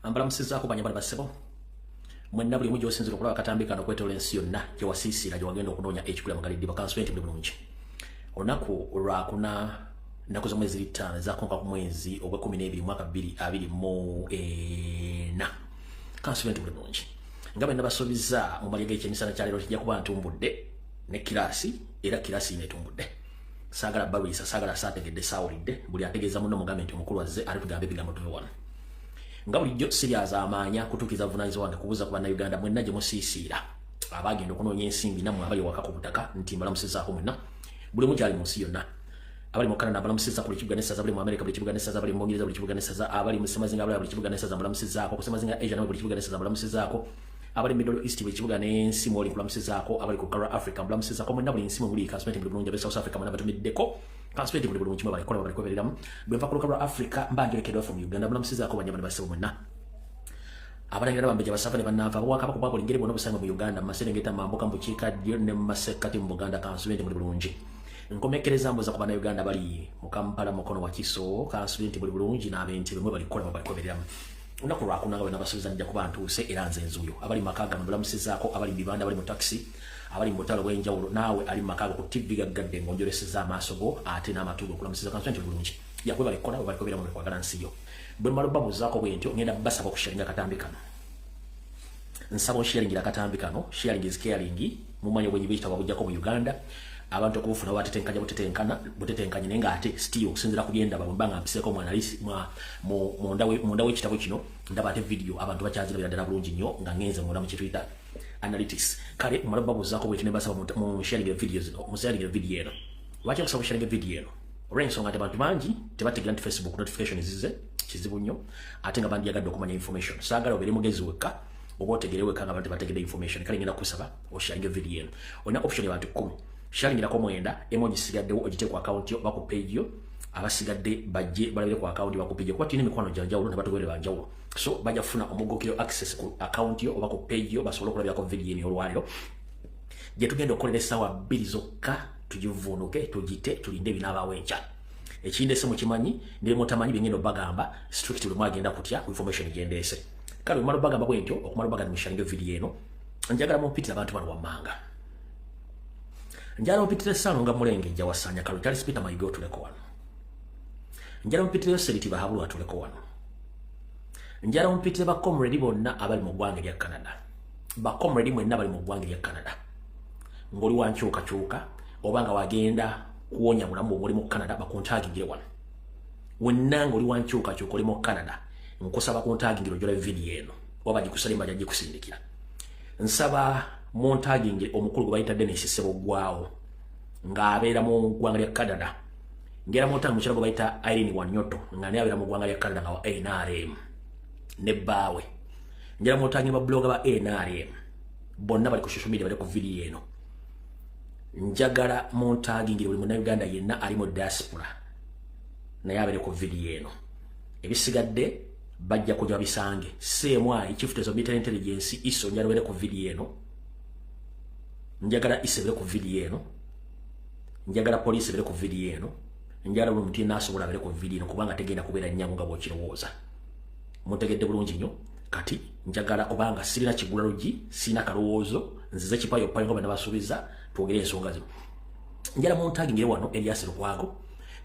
Ambalamusizzaako banyabali bassebo mwenna buli mujo osinzira okulaba akatambi kano okwetola ensi yonna gye wasiisira gye wagenda okunoonya ekikula mu Galiddiba Kansuwenti buli bulungi olunaku olwakuna ennaku z'omwezi 5 ezakonka ku mwezi ogwa12 mwaka 2024 Kansuwenti buli bulungi nga bwe nabasuubiza mu malya g'ekyemisana kya leero kijja kuba ntumbudde ne kiraasi era kiraasi inetumbudde saagala baluisa saagala saategedde saawulidde buli ategeeza munno mugambe nti omukulu wazze ali tugambe ebigambo tuve wano nga bulijjo siryaza amaanya kutuukiza buvunaanyizibwa wange kubuuza ku bannayuganda mwenna gye musiisiira abagenda okunoonya ensimbi nammwe abali waka ku butaka nti mbalamusizzaako mwenna buli mukyali mu nsi yonna abali mu Canada mbalamusizza ku buli kibuga n'essaza abali mu America buli kibuga n'essaza abali mu Bungereza buli kibuga n'essaza abali mu Ssemazinga abali buli kibuga n'essaza mbalamusizzaako ku Ssemazinga Asia nawe buli kibuga n'essaza mbalamusizzaako abali mu Middle East buli kibuga n'ensi mwoli mbalamusizzaako abali ku Kara Africa mbalamusizzaako mwenna buli nsi muli Kansuwenti buli bulungi ab'e South Africa mwenna batumiddeko Kansuwenti buli bulungi mwe balikola balikobereramu bwe nva ku Kara Africa mbandirekedwa from Uganda mbalamusizzaako banyama ne basebo mwenna abalangira bambeja basava ne banava bwaka bako bako lingere bonna busanga mu Uganda maserengeta mambuka mu Kiikaddyo ne masekati mu Buganda Kansuwenti buli bulungi nkomekereza mboza ku bana Uganda bali mu Kampala mukono wa Kiso Kansuwenti buli bulungi n'ab'Entebbe mwe balikola balikobereramu unaku lwakunanga bwe nabasuubiza njja kuba ntuuse era nze nzuuyo abali makaga mbalamusizzaako abali bibanda abali mu taxi abali mu butalo bw'enjawulo naawe ali makaga ku TV gaggadde ng'onjolesezza amaaso go ate n'amatu go okulamusiza Kansuwenti buli bulungi yakwe balikola balikobereramu ne kwagala nsiyo bwe mmala babuzaako bwentyo ngenda basaba okusharinga akatambi kano nsaba osharingira akatambi kano sharing is caring mumanyi obwenyi bwekitaba bujjako mu Uganda abantu okubufuna batetenkanya butetenkanye naye ng'ate still okusinziira ku byendaba bwe mba nga mpiseeko munda w'ekitabo kino ndaba ate video abantu bakyazirabira ddala bulungi nnyo nga ngenze munda mu kituyita analytics kale mmala babuzaako bwentyo ne basaba mu sharing video eno lwaki okusaba osharinga video eno olw'ensonga nti abantu bangi tebategeera nti Facebook notification zize kizibu nnyo ate nga bandiyagadde okumanya information saagala obeere mugezi wekka oba otegere wekka nga abantu bategedde information kale ngenda kusaba osharinga video eno olina option y'abantu 10 sharingirako 9 emoji sigaddewo ogite ku account yo oba ku page yo abasigadde bajje balabire ku account ba ku page kuba tulina emikwano gyanjawulo ne batuweere banjawulo so bajja kufuna omugokero access ku account yo oba ku page yo basobole okulabirako video eno olwaliro gye tugenda okukolera essaawa 2 zokka tugivuunuke tugite tulinde ebinaabaawo enkya ekindese mukimanyi ne mutamanyi byengendo bagamba strict buli mwagenda kutya ku information gendeese kale omala bagamba bwentyo okumala bagamba musharinga video eno njagala mumpitira abantu bano wammanga njala mumpitira essano nga mulengejja wasanya kalo kyali spita mayiga otuleko wano njala mumpitira yoseriti bahabulu atuleko wano njala mumpitira bakomredi bonna abali mu ggwanga lya Canada bakomredi mwenna bali mu ggwanga lya Canada ng'oli wankyukakyuka oba nga wagenda kuwonya mulamu oli mu Canada bakuntagingire wano wenna ng'oli wankyukakyuka oli mu Canada nkusaba kuntagingire ojola video eno oba gikusalimba jja gikusindikira nsaba muntagingire omukulu gwe bayita Dennis Seboggwawo ng'abeera mu ggwanga lya Canada ngera muntagingire mukyala gwe bayita Irene Wanyoto nga naye abeera mu ggwanga lya Canada nga wa NRM ne bbaawe ngera muntagingire babloga ba NRM bonna bali ku social media bali ku video eno njagala muntagingire buli munnayuganda yenna ali mu diaspora naye abeere ku video eno ebisigadde bajja kujja bisange CMI Chief Media Intelligence iso njala bere ku video eno njagala isebere ku video eno njagala police bere ku video eno njagala buli muntu nasobola bere ku video eno kubanga tegenda kubeera nnyangu nga bw'okirowooza mutegedde bulungi nnyo kati njagala obanga sirina kigulalugi sina kalowoozo nzize kipayo payo nga nabasuubiza twogere ensonga zino njala muntagingire wano Elias Lukwago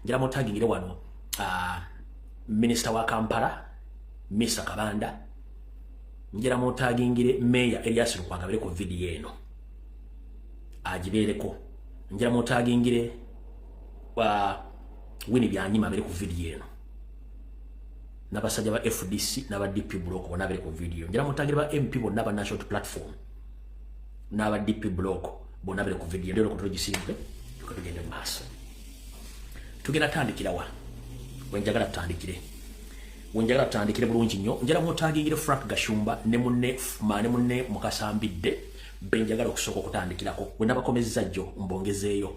njala muntagingire wano Minister wa Kampala Mr. Kabanda njala muntagingire Mayor Elias Lukwago abere ku video eno agibeereko njala muntagingire Winnie Byanyima abere ku video eno n'abasajja ba FDC n'aba DP block bonna abere ku video njala muntagingire ba MP bonna aba national platform n'aba DP block bonna abere ku video ndero kutugisimbe tukagenda mu maaso tugenda tandikira wa wenjagala tutandikire bulungi nnyo njala muntagingire Frank Gashumba ne munne Mukasambidde benjagala okusooka okutandikirako wenda bakomezza jjo mbongezeeyo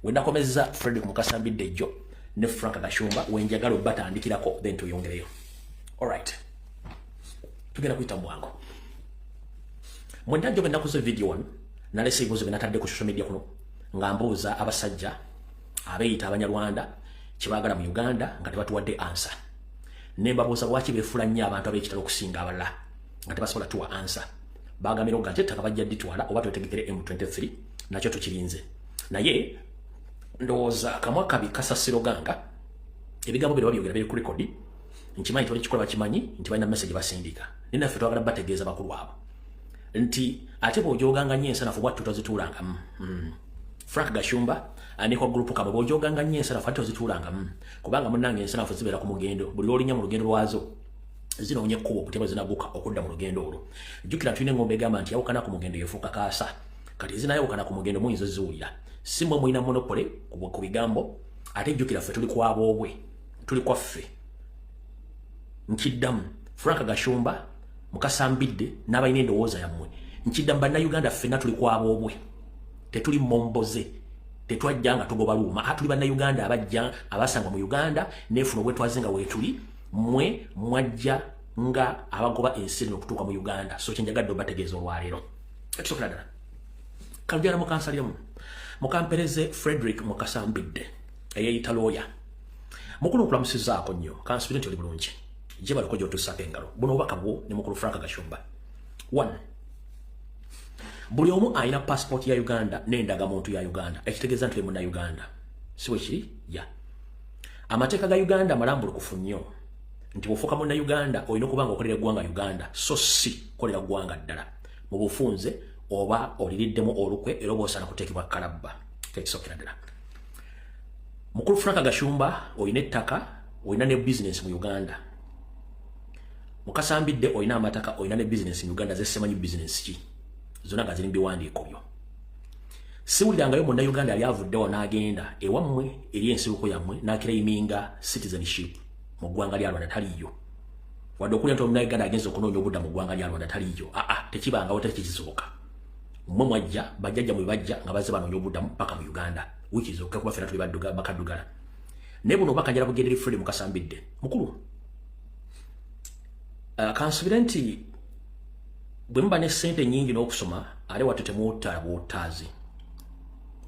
wenda komezza Frederick Mukasambidde jjo ne Frank Gashumba wenjagala batandikirako then tuyongereyo alright tugenda kuyita mwango mwenda njobe nakuze video one nalese ibuzo benatadde ku social media kuno nga mbuuza abasajja abeyita abanyarwanda kibagala mu Uganda nga tebatuwadde answer nembabuuza lwaki beefula nnyo abantu ab'ekitalo okusinga abalala nga tebasobola tuwa ansa. Bagambira okuga nti ettaka bajja ditwala oba twetegekere M23 nakyo tukirinze. Naye ndowooza kamwa kabi kasasiro ganga ebigambo bye babyogera biri ku rekodi nkimanyi nti balikikola bakimanyi nti balina message basindika naye naffe twagala bategeeza bakulu abo nti ate bw'ojooganga nnyo ensanafu bwattu tozituulangamu. Frank Gashumba aneko group kabo bw'ojooganga nnyo ensanafu ate tozituulangamu kubanga munnange ensanafu zibeera ku mugendo buli lw'olinya mu lugendo lwazo zinoonya ekkubo okutya bwe zinaguka okudda mu lugendo olwo. Jjukira tulina engombe egamba nti yawukana ku mugendo yefuuka kaasa kati ezinayawukana ku mugendo muyinza ziwulira si mmwe mulina monopole ku bigambo ate jjukira ffe tuli ku aboobwe tuli kwaffe. Nkiddamu Frank Gashumba mukasambidde n'abalina endowooza yammwe nkiddamu bannayuganda ffenna tuli ku aboobwe tetuli momboze tetwajja nga tugoba luuma tuli bannayuganda abajja abasanga mu Uganda neefuna obwetwaze nga weetuli mwe mwajja nga abagoba ensi eno okutuuka mu Uganda. So kyenjagadde obategeeza olwaleero etusokera ddala kanjala mukansaliramu mukampereze Frederick Mukasambidde eyeyita looya mukulu nkulamusizaako nnyo kansubire nti oli bulungi gye baliko gy'otuusako engalo buno obubaka bwo ne mukulu Frank Gashumba. 1 buli omu alina passport ya Uganda n'endagamuntu ya Uganda ekitegeeza nti oli munnayuganda si bwe kiri ya amateeka ga Uganda malambulukufu nnyo nti bw'ofuuka munnayuganda olina okuba nga okolera eggwanga Uganda so si kolera ggwanga ddala mu bufunze oba oliriddemu olukwe era oba osaana kuteekebwa kalabba ekisokera ddala. Mukulu Frank Gashumba olina ettaka olina ne business mu Uganda. Mukasambidde olina amataka olina ne business mu Uganda zesemanyi business ki zonna nga ziri mu biwandiiko byo. Siwulirangayo munnayuganda yali avuddewo n'agenda ewammwe eri ensibuko yammwe n'akiraiminga citizenship mu ggwanga lya Rwanda taliyo wadde okulya nti omunnayuganda agenza okunoonya obudda mu ggwanga lya Rwanda taliyo tekibangawo tekikisoboka. Mmwe mwajja bajjajja mwe bajja nga bazze banoonya obuddamu paka mu Uganda wikizoka kuba ffenna tuli bakaddugala naye buno obubaka njala bugenderi Fred Mukasambidde mukulu kansubire nti bwe muba ne ssente nnyingi n'okusoma ate wattu temuwutta bwotaazi.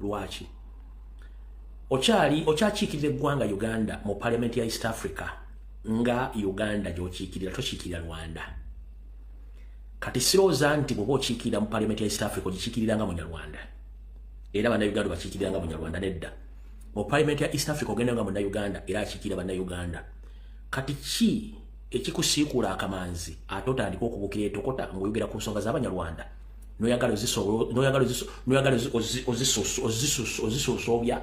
Lwaki okyakiikirira eggwanga Uganda mu Parliament ya East Africa nga Uganda gy'okiikirira tokiikirira Rwanda. Kati sirowooza nti bw'oba okiikirira mu Parliament ya East Africa ogikiikirira nga munyarwanda era bannayuganda bakiikirira nga munyarwanda nedda. Mu Parliament ya East Africa ogenda nga munnayuganda era akiikirira bannayuganda. Kati ki ekikusiikuula akamanzi ate otandika okubukira etokota ng'oyogera ku nsonga z'abanyarwanda noyagala ozisoosoobya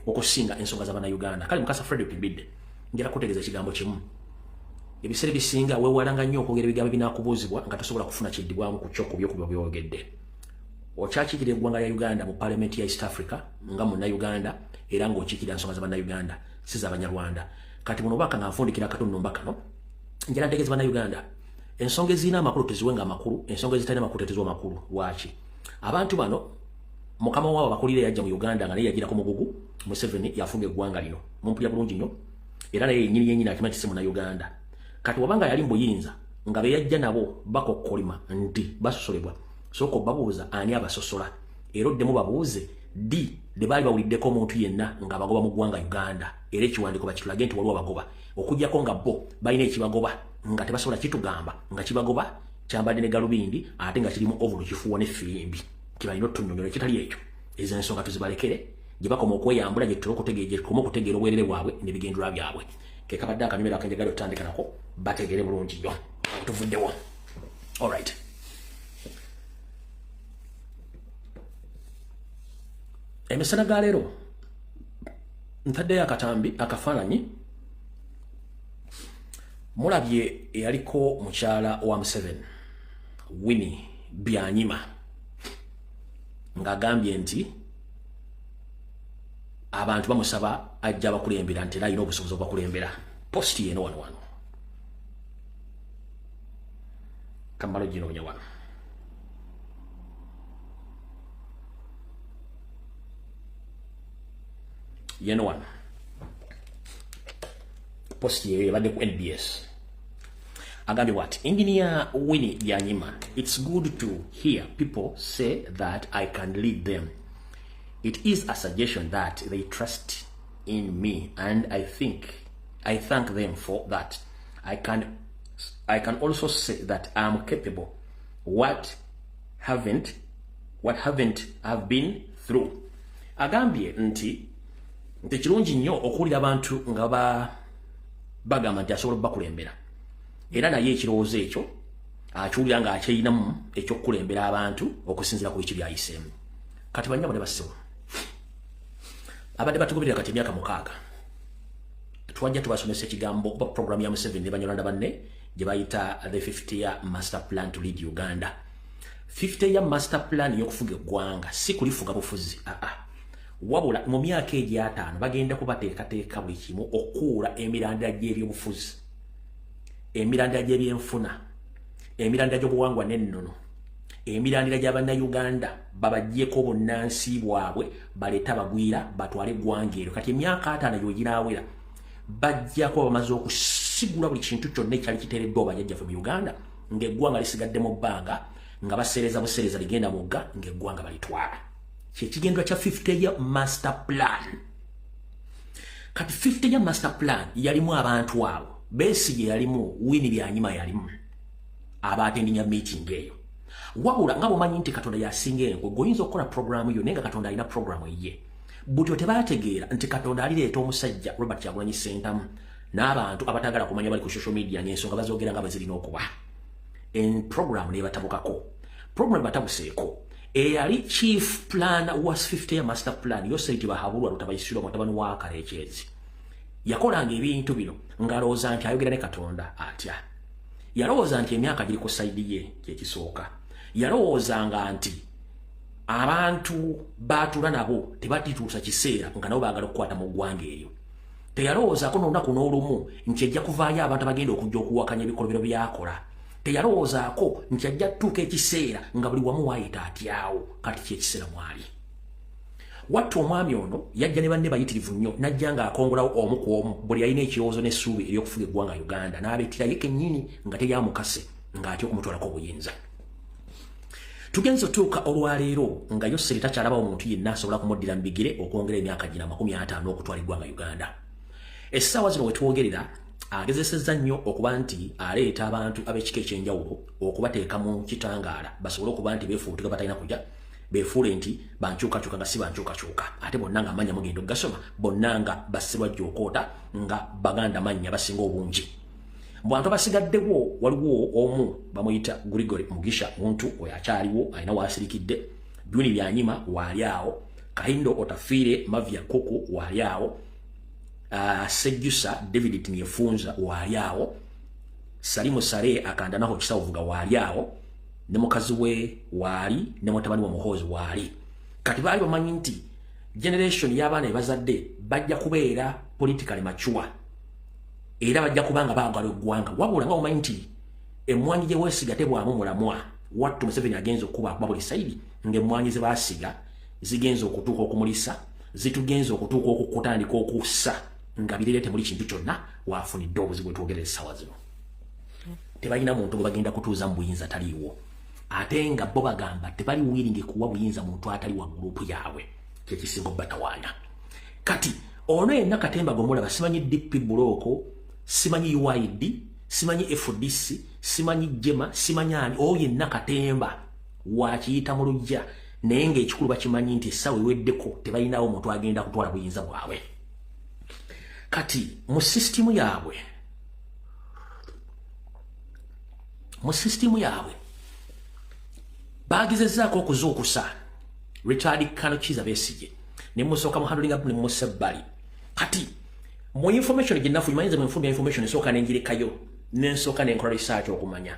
okusinga ensonga z'abannayuganda. Kale mukasa Frederick Mbidde njala kutegeeza ekigambo kimu ebiseera bisinga weewalanga nnyo okwogera ebigambo binaakubuuzibwa nga tosobola kufuna kiddibwamu ku kyokubyo ku byogedde. Okyakiikirira eggwanga lya Uganda mu Parliament ya East Africa nga munnayuganda era ng'okiikirira ensonga z'abannayuganda si z'abanyarwanda. Kati buno obubaka nga nfundikira akatundu mbaka no njala ntegeeza bannayuganda ensonga ezirina amakulu teziwenga amakulu ensonga ezitalina amakulu teziwa amakulu. Lwaki abantu bano mukama waabo bakulira yajja mu Uganda nga naye yagira ku mugugu Museveni yafunga eggwanga lino mumpulya bulungi nnyo era naye yennyini akima nti si munnayuganda. Kati wabanga yali mbuyinza nga be yajja nabo bakokkolima nti basosolebwa sooka babuuza ani abasosola era oddemu babuuze ddi de baali bawuliddeko omuntu yenna nga bagoba mu ggwanga Uganda era ekiwandiiko bakitulage nti waliwo abagoba okujjako nga bo balina ekibagoba nga tebasobola kitugamba nga kibagoba kyambadde ne galubindi ate nga kirimu ovulu kifuuwa n'effirimbi kibalina otunnyonnyola ekitali ekyo. Ezo ensonga tuzibalekere gye bakoma okweyambula gye tukoma okutegeera obwerere bwabwe n'ebigendera byabwe. Ke kabadde akanyumero akenjagala otandika nako bategere bulungi nnyo tuvuddewo. Alright. Emisana ga leero ntaddeyo akatambi akafaananyi mulabye eyaliko mukyala wa Museveni Winnie Byanyima ng'agambye nti abantu bamusaba ajja bakulembera nti era alina obusobozi obwakulembera posti yeno wano kamalo ginoonya wano. Yeno wano posti yeyo yabadde ku NBS agambye what Engineer Winnie Byanyima, it's good to hear people say that I can lead them. It is a suggestion that they trust in me and I thank them for that. I can also say that I'm capable. What haven't I've been through. Agambye nti kirungi nnyo okuwulira abantu nga bagamba nti asobola bakulembera. Era naye ekirowoozo ekyo akyulira nga akyeyinamu ekyokukulembera abantu okusinziira ku biki byayiseemu. Kati banyabo ne basiwo abadde batugoberera kati emyaka 6 twajja tubasomesa ekigambo oba program ya Museveni ne banyolanda banne gye bayita the 50-year master plan to lead Uganda. 50-year master plan y'okufuga eggwanga si kulifuga bufuzi wabula mu myaka egy'ataano bagenda kubateekateeka buli kimu okuula emirandira gy'ebyobufuzi, emirandira gy'ebyenfuna, emirandira gy'obuwangwa n'ennono, emirandira gy'abannayuganda babaggyeko obunnansi bwabwe baleeta bagwira batwale eggwanga eryo. Kati emyaka 5 gy'ogiraawera bajjako bamaze okusigula buli kintu kyonna ekyali kiteereddwa bajjajjaffe mu Uganda ng'eggwanga lisigadde mu bbanga nga baseereza buseereza ligenda mugga ng'eggwanga balitwala. Kyekigendwa kya 50-year master plan. Kati 50-year master plan yalimu abantu abo, Besigye yalimu, Winnie Byanyima yalimu abatendinya meeting eyo. Wabula nga bomanyi nti Katonda yasinga enkwe goyinza okukola programu yo nenga Katonda alina programu ye. Butyo tebategeera nti Katonda alireeta omusajja Robert Kyagulanyi Ssentamu n'abantu abatagala kumanya bali ku social media n'ensonga bazogera nga bazirina okuba. Program ne batabukako. Program batabuseeko. Eyali chief planner was 50-year master plan Yosaiti Bahabulwa Lutabayisirwa mutabani wa Kalekyezi. Yakolanga ebintu bino ngalowooza nti ayogera ne Katonda atya. Yalowooza nti emyaka giri ku side ye kyekisooka. Yalowoozanga nti abantu baatula nabo tebatituusa kiseera nga nabo baagala okukwata mu ggwanga eryo. Teyalowoozaako n'olunaku n'olumu nti ejja kuvaayo abantu abagenda okujja okuwakanya ebikolobero byakola. Teyalowoozaako nti ajja tuuka ekiseera nga buli wamu waayita atyawo kati kyekiseera mwali. Wattu omwami ono yajja ne banne bayitirivu nnyo n'ajja ng'akongolawo omu ku omu buli yalina ekirowoozo n'essuubi ery'okufuga eggwanga Uganda n'abeetira ye kennyini nga teryamukase ng'atya okumutwalako obuyinza. Tugenze otuuka olwaleero nga Yoseri takyalabawo omuntu yenna asobola kumuddira mu bigere okwongera emyaka gina 50 okutwala eggwanga Uganda. Essaawa zino we twogerera agezesezza nnyo okuba nti aleeta abantu ab'ekika ekyenjawulo okubateeka mu kitangaala basobole okuba nti beefuutika batalina kujja beefuule nti bankyukakyuka nga si bankyukakyuka ate bonna nga amanya mugenda okugasoma bonna nga bassibwa jjookoota nga baganda mannya basinga obungi. Mu bantu abasigaddewo waliwo omu bamuyita Grigori Mugisha muntu oyo akyaliwo alina waasirikidde. Juni Byanyima waali awo. Kahindo Otafiire Mavya Koko waali awo. Sejjusa David Tinyefunza waali awo. Salimu Sare akandanaho Kisawuvuga waali awo. Ne mukazi we waali ne mutabani wa Muhoozi waali. Kati baali bamanyi nti generation y'abaana ebazadde bajja kubeera politically mature era bajja kubanga baagala eggwanga. Wabula nga omanyi nti emmwanyi gye weesiga tebwamu mulamwa. Wattu Museveni agenza okuba akuba buli sayidi ng'emmwanyi ze baasiga zigenza okutuuka okumulisa zitugenza okutuuka okutandika okussa nga bireete buli kintu kyonna waafunidde obuzibu bwetwogerera essaawa zino. Tebalina muntu gwe bagenda kutuuza mu buyinza taliiwo. Ate nga bo bagamba tebali wiringi kuwa buyinza muntu atali wa gurupu yaabwe kyekisinga obbatawaanya. Kati ono yenna Katemba gomulaba simanyi DP Buloko, simanyi UID, simanyi FDC, simanyi Jema, simanyi ani oyo yenna Katemba wakiyita mu lujja naye ng'ekikulu bakimanyi nti essaawa eweddeko tebalinawo omuntu agenda kutwala buyinza bwabwe. Kati mu sisitimu yaabwe baagezezzaako okuzuukusa Richard Kanokiza Besigye ne musooka mu handling up ne musebbali. Kati mu information gye nafu imanyize mu information esooka n'engirekayo n'ensooka n'enkola research okumanya.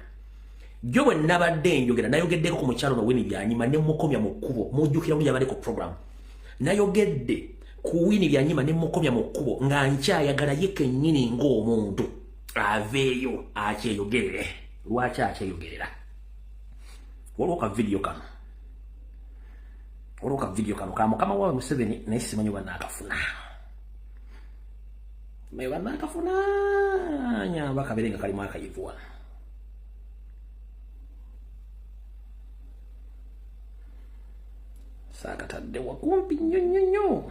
Gyo bwe nabadde njogera nayogeddeko ku mukyalo no Winnie Byanyima ne mukomya mu kkubo mujjukira buli yabale ku program. Nayogedde ku Winnie Byanyima ne mukomya mu kkubo nga nkyayagala ye kennyini ng'omuntu aveeyo akyeyogerere. Lwaki akyeyogerera? Waliwo ka video kano ka mukama wawe Museveni naye simanyi oba naakafuna. Maye oba naakafuna nyamba kabeere nga kalimu akayivuwa. Saakatadde wakumpi nnyo.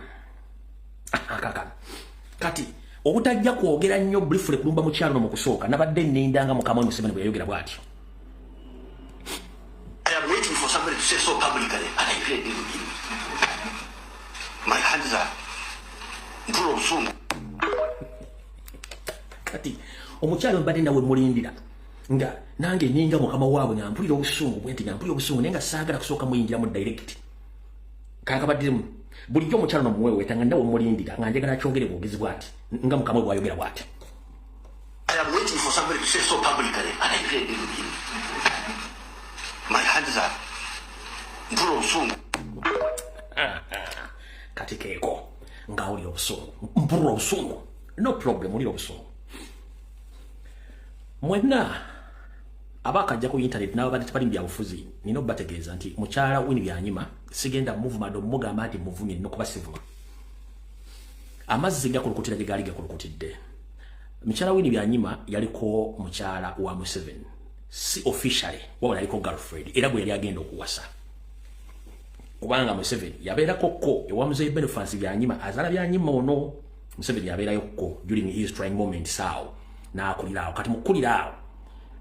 Akakano. Kati obutajja kwogera nnyo briefly kulumba mu kyalo mu kusooka nabadde nnindanga Mukama Museveni bwe yayogera bw'atyo. I am waiting for somebody to say so publicly, and I pray with him. My hands are full of soon. Kati omukyalo mbadde nawe mulindira nga nange ninga Mukama waabwe nga mpulira obusungu bwe nti nga mpulira obusungu naye nga saagala kusooka muyingira mu direct. Kankabaddiremu bulijjo omukyalo nomuweweeta nga nawe mulindira nga njagala akyongere bwogezi bw'ati nga Mukama we bw'ayogera bw'ati. I am waiting for somebody to say so publicly, and I pray with him. My hands are full of soon. Kati keeko nga oli obusungu mpulira obusungu no problem oli obusungu. Mwenna abakajja ku internet n'abadde tebali mu byabufuzi nina okubategeeza nti mukyala Winnie Byanyima sigenda movement omugamba nti muvumye no kuba sivuma. Amazzi gakulukutira gye gaali gakulukutidde. Mukyala Winnie Byanyima yaliko mukyala wa Museveni, si officially wabula yaliko girlfriend era bwe yali agenda okuwasa. Kubanga Museveni yabeerako ko ewa Muzeeyi Boniface Byanyima azaala Byanyima ono. Museveni yabeerayo ko during his trying moment sao n'akuliraawo kati mukuliraawo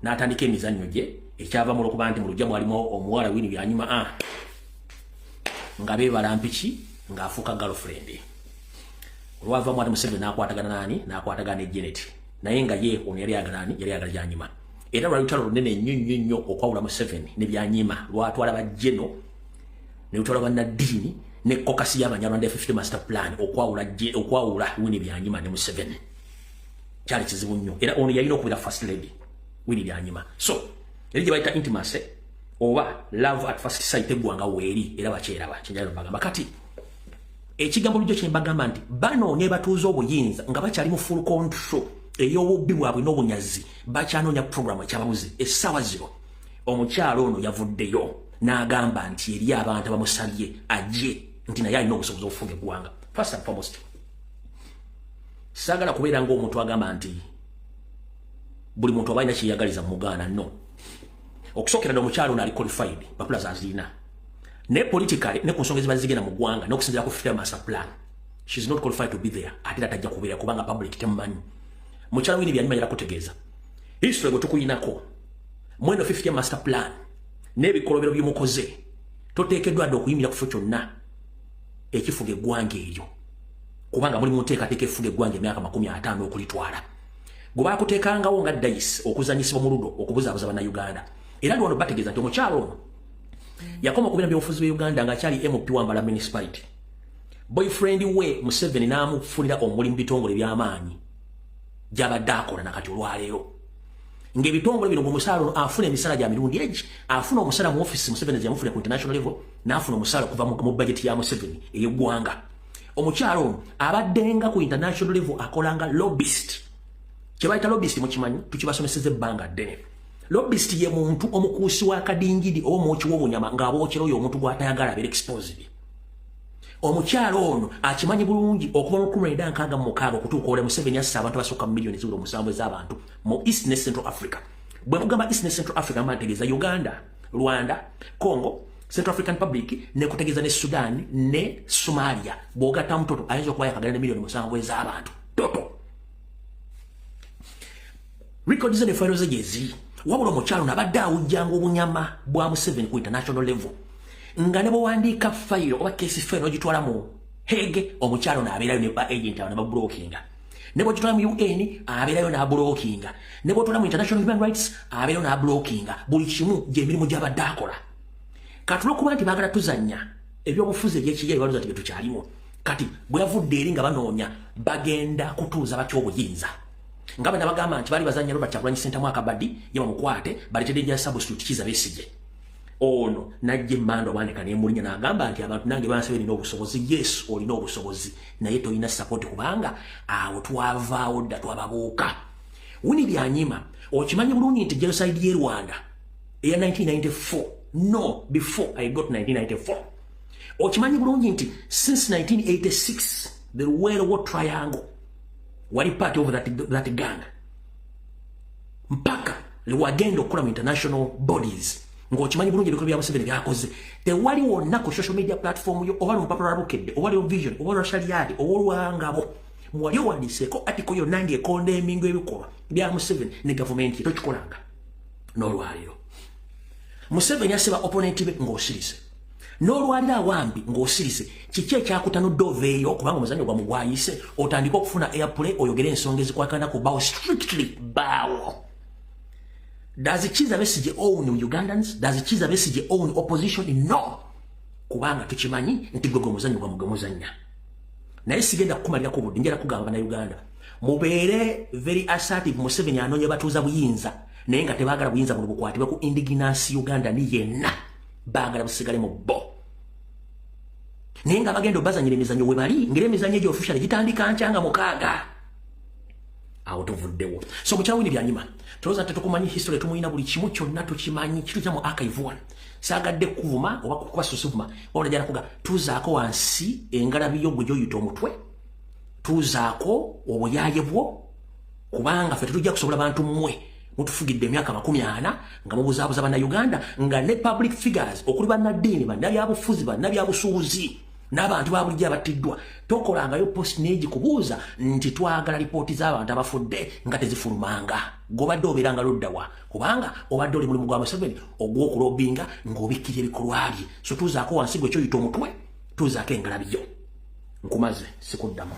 n'atandika emizannyo gye ekyava mu lwokuba nti mu lujja mwalimu omuwala Winnie Byanyima nga beebala mpiki ng'afuuka girlfriend. Olwava mwali Museveni n'akwatagana nani n'akwatagana ne Janet naye nga ye ono yali ayagala Byanyima. Era lwali lutalo lunene nnyo okwawula Museveni ne Byanyima lwatwala bajjeno ne lutwala bannaddiini ne kokasi y'Abanyarwanda 50 master plan okwawula Winnie Byanyima ne Museveni. Kyali kizibu nnyo era ono yalina okubeera first lady Winnie Byanyima. So yali gye bayita intimacy oba love at first sight eggwanga weeri era bakyeraba kyenjala bagamba kati ekigambo lujjo kye bagamba nti bano ne batuuza obuyinza nga bakyali mu full control ey'obubbi bwabwe n'obunyazi bakyanoonya program ekyababuze essaawa ziro. Omukyalo ono yavuddeyo n'agamba nti eri abantu abamusabye ajje nti naye alina obusobozi obufuga eggwanga. First and foremost saagala kubeera ng'omuntu agamba nti buli muntu aba alina kyeyagaliza mu Uganda no. Okusookera ddala omukyalo ono ali qualified bapula zazirina ne politically ne ku nsonga eziba zigenda mu ggwanga n'okusinziira ku 50 master plan she's not qualified to be there ate era tajja kubeera kubanga public temumanyi. Mukyala Winnie Byanyima yalakutegeeza history gwe tukuyinako mweno 50 master plan n'ebikolobero by'omukoze toteekeddwa dde okuyimira ku kifo kyonna ekifuga eggwanga eryo kubanga muli mu nteekateeka efuga eggwanga emyaka 50 okulitwala. Gwe baakuteekangawo nga dayisi okuzanyisibwa mu ludo okubuzaabuza bannayuganda. Era lwano bategeeza nti omukyalo ono yakoma okubeera byobufuzi b'e Uganda ng'akyali MP Wambala municipality. Boyfriend we Museveni n'amufunira omulimu bitongole by'amaanyi gy'abadde akola nakati olwaleero. Ng'ebitongole bino omukyalo ono afuna emisala gya mirundi egi afuna omusala mu office Museveni gye yamufuna ku international level n'afuna omusala okuva mu budget ya Museveni ey'eggwanga. Omukyalo ono abaddenga ku international level akolanga lobbyist. Kye bayita lobbyist mukimanyi tukibasomeseza ebbanga ddene. Lobbyist ye muntu omukuusi wa kadingidi oba omwoki w'obunyama ng'abookera oyo omuntu gw'atayagala abeera exposed. Omukyalo ono akimanyi bulungi okuva mu 1966 okutuuka ole Museveni assa abantu abasukka mu miliyoni 7 ez'abantu mu East ne Central Africa. Bwe mugamba East ne Central Africa mbategeeza Uganda, Rwanda, Congo, Central African Republic ne kutegeeza ne Sudan ne Somalia. Bw'ogatta mutoto ayinza okuba yakagala ne miliyoni 7 ez'abantu toto. Records ne files ezi wabula omukyalo n'abadde awujjanga obunyama bwa Museveni ku international level. Nga ne bwewandiika file oba case file n'ogitwala mu Hague omukyalo n'abeerayo ne ba agent awo ne bablockinga. Ne bw'ogitwala mu UN abeerayo n'ablockinga. Ne bw'otwala mu international human rights abeerayo n'ablockinga. Buli kimu gy'emirimu gy'abadde akola. Kati olw'okuba nti baagala tuzannya ebyobufuzi eby'ekigere balooza nti bye tukyalimu. Kati bwe yavudde eri nga banoonya bagenda kutuuza batya obuyinza. Nga bwe nabagamba nti baali bazannya Robert Kyagulanyi Ssentamu Akabaddi ye bamukwate baleetedde Ejja Substitute Kizza Besigye. Ono najja emmanda obwanika n'emulinya n'agamba nti abantu nange bansabye nina obusobozi. Yes, olina obusobozi naye tolina support kubanga awo twavaawo dda twababuuka. Winnie Byanyima okimanyi bulungi nti genocide y'e Rwanda eya 1994 no before I got 1994 okimanyi bulungi nti since 1986 the Luwero War Triangle wali part of that gang mpaka lwagenda okukola mu international bodies ng'okimanyi bulungi ebikolo bya Museveni byakoze. Tewali wonna ku social media platform yo oba lupapula lwabukedde oba lwa Vision oba lwa Shaliadi oba lwangabo mwali owandiseeko atiko yonna ng'ekondemingo ebikolwa bya Museveni ne gavumenti tokikolanga n'olwaliro. Museveni asiba opponenti be ng'osirise n'olwaliro awambi ng'osirise kiki ekyakutanudde oveeyo kubanga omuzannyo gwamu gwayise otandika okufuna airplay oyogere ensonga ezikwakana ku baawo strictly baawo. Does Kizza Besigye own Ugandans? Does Kizza Besigye own opposition? No. Kubanga tukimanyi nti gwe omuzannyo gwamu gwemuzannya. Naye sigenda kukumalirako budde njala kugamba bannayuganda mubeere very assertive. Museveni anoonya batuuza buyinza naye nga tebaagala buyinza buno bukwatibwe ku indigenous Uganda ni yenna baagala busigale mu bo. Naye nga bagenda obazanyira emizannyo we bali ngeri emizannyo egyo official gitandika nkyanga mukaaga awo tuvuddewo. So mukyawini byanyuma tulowooza nti tukumanyi history tumuyina buli kimu kyonna tukimanyi kitujja mu archive 1 saagadde kuvuma oba kubasusuvuma wabula jala kuga tuzaako wansi engalabi yo gwe gyoyita omutwe tuzaako obuyaaye bwo kubanga ffe tetujja kusobola bantu mmwe mutufugidde emyaka 40 nga mubuzaabuza bannayuganda nga ne public figures okuli bannaddiini bannabyabufuzi bannabyabusuubuzi n'abantu babulijjo abattiddwa tokolangayo post neegi kubuuza nti twagala lipooti z'abantu abafudde nga tezifulumanga gobadde obeeranga luddawa kubanga obadde oli mulimu gwa Museveni ogw'okulobinga ng'obikkirya ebikolwa bye. So tuzaako wansi gwe kyoyita omutwe tuzaako engalabiyo nkumaze sikuddamu.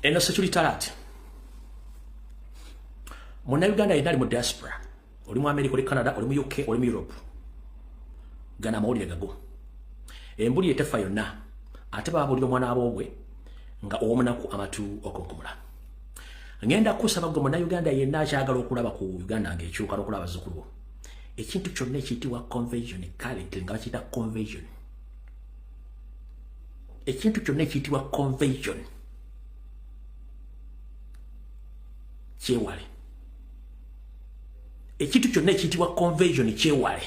Eno security alert. Munnayuganda yenna ali mu diaspora. Oli mu America, oli Canada, oli mu UK, oli mu Europe. Gana amawulire gago. Embuli etefa yonna. Ate baabulira omwana aboobwe nga owomunaku amatu okunkumula. Ngenda kusaba gwe munnayuganda yenna akyagala okulaba ku Uganda ng'ekyuka n'okulaba bazzukulu bo. Ekintu kyonna ekiyitibwa conversion currently nga bakiyita conversion. Ekintu kyonna ekiyitibwa conversion kyewale. Ekintu kyonna ekiyitibwa conversion kyewale.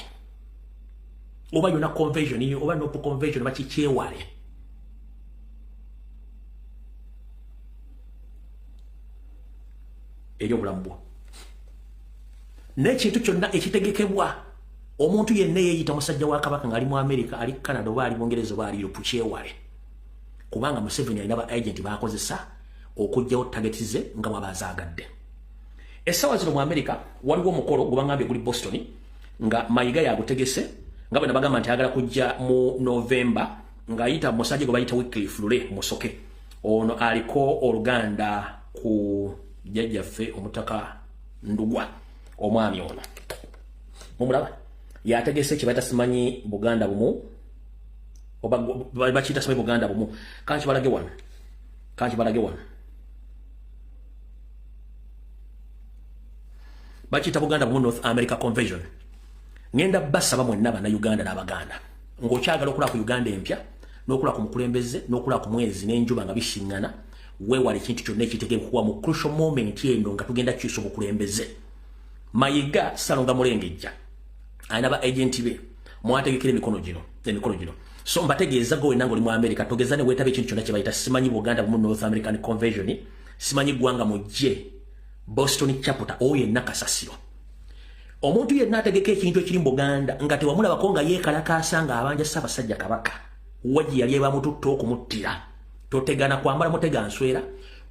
Oba yonna conversion oba no conversion baki kyewale. Eyo obulamu bwo. N'ekintu kyonna ekitegekebwa omuntu yenna yeeyita musajja wa Kabaka ng'ali mu America, ali Canada oba ali Bungereza oba ali Europe kyewale. Kubanga Museveni alina ba agent baakozesa okujjawo targeti ze nga bw'abazaagadde. Essaawa zino mu America waliwo omukolo gwe bangambye guli Boston nga Mayiga yagutegese nga bwe bagamba nti ayagala kujja mu November ng'ayita musajja gwe bayita Wycliffe Lule Musoke. Ono aliko oluganda ku jjajjaffe omutaka Ndugwa omwami ono. Mumulaba yategese kye bayita simanyi Buganda bumu oba bakiyita simanyi Buganda bumu. Kanki balage wano. Bakiyita Buganda bumu North America Convention. Ngenda basaba mwenna bannayuganda n'Abaganda ng'okyagala okulaba ku Uganda empya n'okulaba ku mukulembeze n'okulaba ku mwezi n'enjuba nga bisiŋŋana weewale ekintu kyonna ekitegekewa mu crucial moment eno nga tugenda kiisa obukulembeze. Mayiga Salonga Mulengejja alina ba agenti be mwategekera emikono gino. So mbategeeza gwe wenna ng'oli mu America togeza ne weetaba ekintu kyonna kye bayita simanyi Buganda bumu North American Convention, simanyi ggwanga mujje Boston chapter oyo yenna kasasiro. Omuntu yenna ategeka ekintu ekiri mu Buganda nga tewamulabako nga yeekalakaasa ng'abanja Ssaabasajja Kabaka wajji yali ebamututta okumuttira totegana kwambala mutega nswera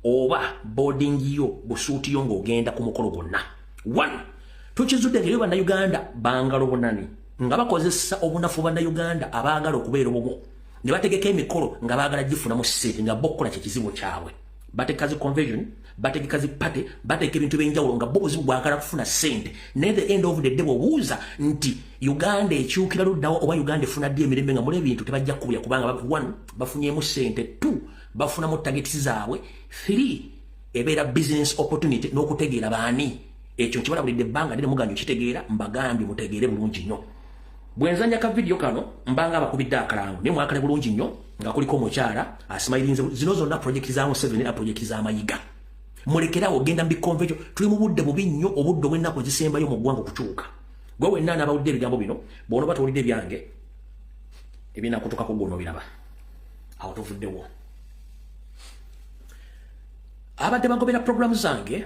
oba boarding yo busuuti yo ng'ogenda ku mukolo gwonna. 1 tukizudde ngeri bannayuganda bangalo bunani nga bakozesa obunafu bannayuganda abaagala okubeera obumu ne bategeka emikolo nga baagala gifunamu ssente nga bokkola kye kizibu kyabwe. Bategeka zi conversion, bategeka zi pate, bategeka ebintu by'enjawulo nga bo buzibu bwagala kufuna ssente. Ne the end of the day bw'obuuza nti Uganda ekyukira luddawo oba Uganda efuna ddi emirembe nga muli ebintu tebajja kubya kubanga 1 bafunyeemu ssente, 2 bafunamu targets zaabwe, 3 ebeera business opportunity n'okutegeera baani. Ekyo kibalabulidde ebbanga ddene muganyo kitegeera mbagambye mutegeere bulungi nnyo. Bwenzanya ka video kano mbanga abakubidde akalango ne mwakale bulungi nnyo nga kuliko omukyala asimayirinze zino zonna project za Museveni na project za Mayiga. Mulekerawo genda mbi convention tuli mu budde bubi nnyo obudde bw'ennaku ezisembayo mu ggwanga okukyuka. Gwe wenna n'abawulidde ebigambo bino bw'ono batawulidde byange ebinakutuukako gw'ono biraba. awo tuvuddewo. Abadde bagobera programu zange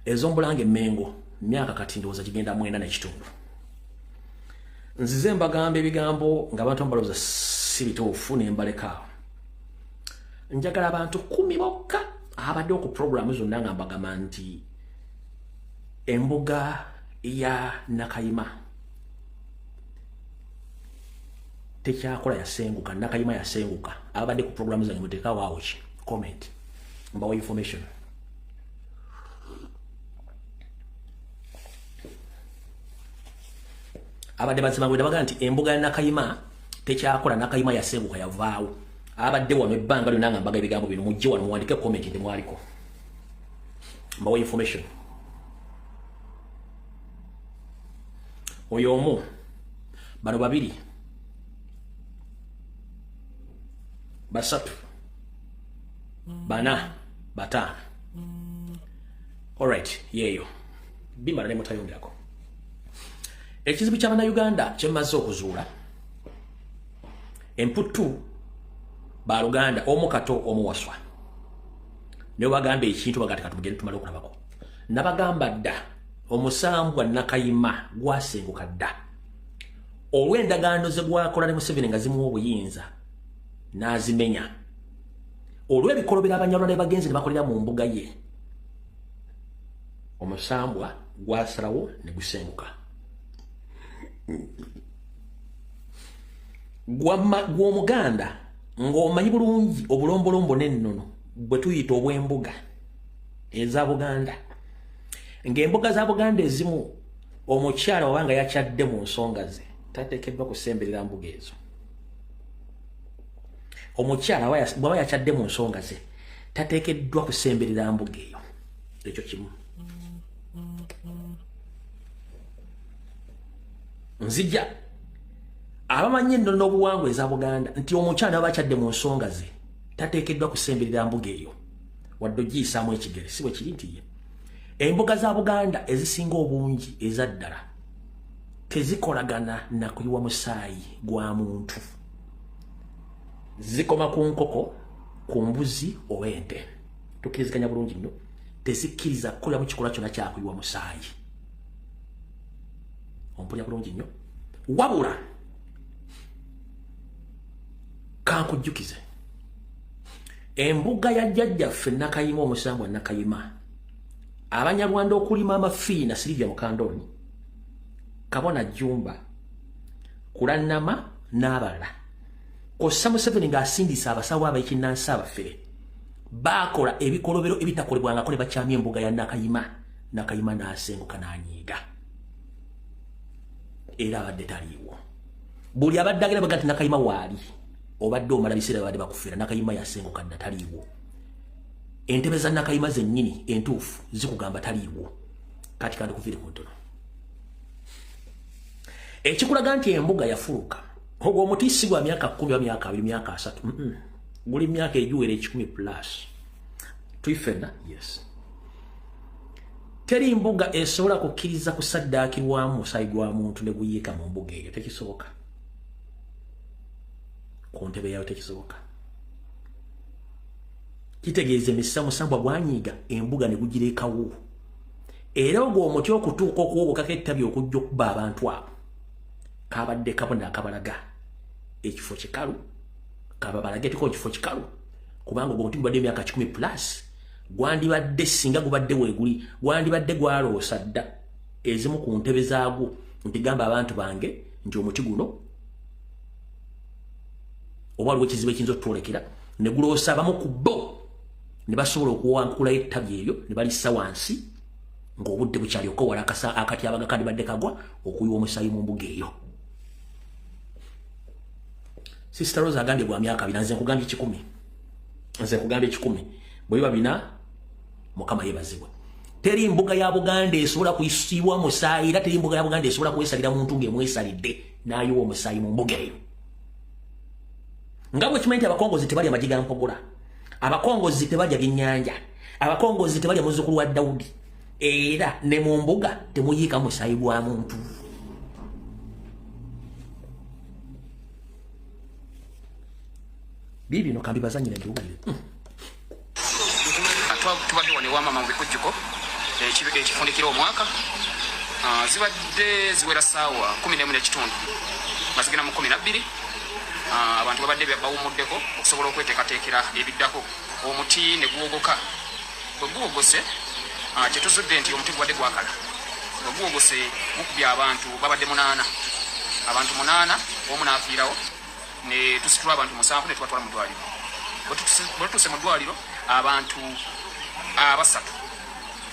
ez'ombulange Mengo myaka kati ndowooza gigenda 4.5. Nzize mbagamba ebigambo ng'abantu bambalooza si bituufu ne mbaleka. Njagala abantu 10 bokka abaddewo ku programu zonna nga mbagamba nti embuga ya Nakayima tekyakola yasenguka. Nakayima yasenguka. Abadde ku programu zange muteekawo awo ki comment mbawa information. Abadde bazimangwenda baga nti embuga ya Nakayima tekyakola. Nakayima yasenguka yavaawo. Abadde wano ebbanga lyonna nga mbaga ebigambo bino mujje wano muwandike comment nti mwaliko mbawa information. Oyo omu bano babiri basatu bana batano. Alright, yeyo bimala ne mutayongerako. Ekizibu ky'Abannayuganda kye mmaze okuzuula emputu baluganda omu kato omu waswa ne bagamba ekintu bagati katugende tumale okulabako. Nabagamba dda omusambu wa Nakayima gwasenguka dda olw'endagaano ze gwakola ne Museveni nga zimuwa obuyinza n'azimenya, olw'ebikolobera Abanyarwanda ne bagenzi ne bakolera mu mbuga ye, omusambwa gwasalawo ne gusenguka. Gw'Omuganda ng'omanyi bulungi obulombolombo n'ennono bwe tuyita obw'embuga eza Buganda, ng'embuga za Buganda ezimu omukyala wabanga yakyadde mu nsonga ze tateekeddwa kusemberera mbuga ezo. Omukyala bw'aba yakyadde mu nsonga ze tateekeddwa kusemberera mbuga eyo. Ekyo kimu. Nzija abamanyi ennono n'obuwangwa eza Buganda nti omukyala aba akyadde mu nsonga ze tateekeddwa kusemberera mbuga eyo wadde ogiyisaamu ekigere. Si bwe kiri nti ye embuga za Buganda ezisinga obungi eza ddala tezikolagana na kuyiwa musaayi gwa muntu. Zikoma ku nkoko, ku mbuzi oba ente. Tukiriziganya bulungi nnyo. Tezikkiriza kukola mu kikolwa kyonna kya kuyiwa musaayi. Ompulya bulungi nnyo. Wabula kankujjukize embuga ya jjajjaffe Nakayima, omusambu wa Nakayima, Abanyarwanda okulima amafiina Silivia Mukandoni, Kabona Jumba, Kulannama n'abalala, Kossa Museveni ng'asindisa abasawo ab'ekinnansi abafere baakola ebikolobero ebitakolebwangako ne bakyamya embuga ya Nakayima. Nakayima n'asenguka n'anyiiga era abadde taliiwo. Buli abadde agenda baga nti Nakayima waali obadde omala biseera babadde bakufera. Nakayima yasenguka dda taliiwo. Entebe za Nakayima zennyini entuufu zikugamba taliiwo. Kati kandi kuvire ku ntono. Ekikulaga nti embuga yafuluka ogwo omuti si gwa myaka 10 oba myaka 2 myaka 3 guli myaka egiwera 10 plus. Tuifena? Yes. Teri mbuga esobola kukkiriza kusaddaakirwamu musaayi gwa muntu ne guyiika mu mbuga eyo. Tekisoboka. Ku ntebe yayo tekisoboka. Kitegeeza emissa musambwa gwanyiiga embuga ne gugireekawo. Era ogwo omuti okutuuka okuwobokako ettabi okujja okuba abantu abo kabadde kabona akabalaga ekifo kikalu, kababalage tuko ekifo kikalu, kubanga ogwo omuti gubadde emyaka 10 plus. Gwandibadde singa gubadde weeguli gwandibadde gwaloosa dda ezimu ku ntebe zaagwo nti gamba abantu bange nti omuti guno oba waliwo ekizibu ekiyinza otwolekera ne guloosa abamu ku bo ne basobola okuwankulayo ettabi eryo ne balissa wansi ng'obudde bukyalyoka wala akatyabaga kandibadde kagwa okuyiwa omusaayi mu mbuga eyo. Sister Rose agambye gwa myaka 2 nze nkugambye 10. Nze nkugambye 10 bwe biba bina Mukama yebazibwa. Teri mbuga ya Buganda esobola kuyisibwa musaayi era teri mbuga ya Buganda esobola kwesalira muntu ng'emwesalidde n'ayiwa omusaayi mu mbuga eyo. Nga bwe kimanyi nti abakongozi tebalya majiga mpogola, abakongozi tebalya byennyanja, abakongozi tebalya muzzukulu wa Dawudi, era ne mu mbuga temuyiika musaayi gwa muntu. bibi no kambi bazanyira nduwulire tubadde wano ewamama mu bikujjuko ekifundikira omwaka zibadde ziwera ssaawa 11:00 bazigenda mu 12 abantu babadde bawumuddeko okusobola okweteekateekera ebiddako omuti ne guwogoka bwe guwogose kyetuzudde nti omuti gubadde gwakala bwe guwogose gukubye abantu babadde 8 abantu 8 omu n'afiirawo ne tusitula abantu 7 ne tubatwala mu ddwaliro bwe tutuuse mu ddwaliro abantu 3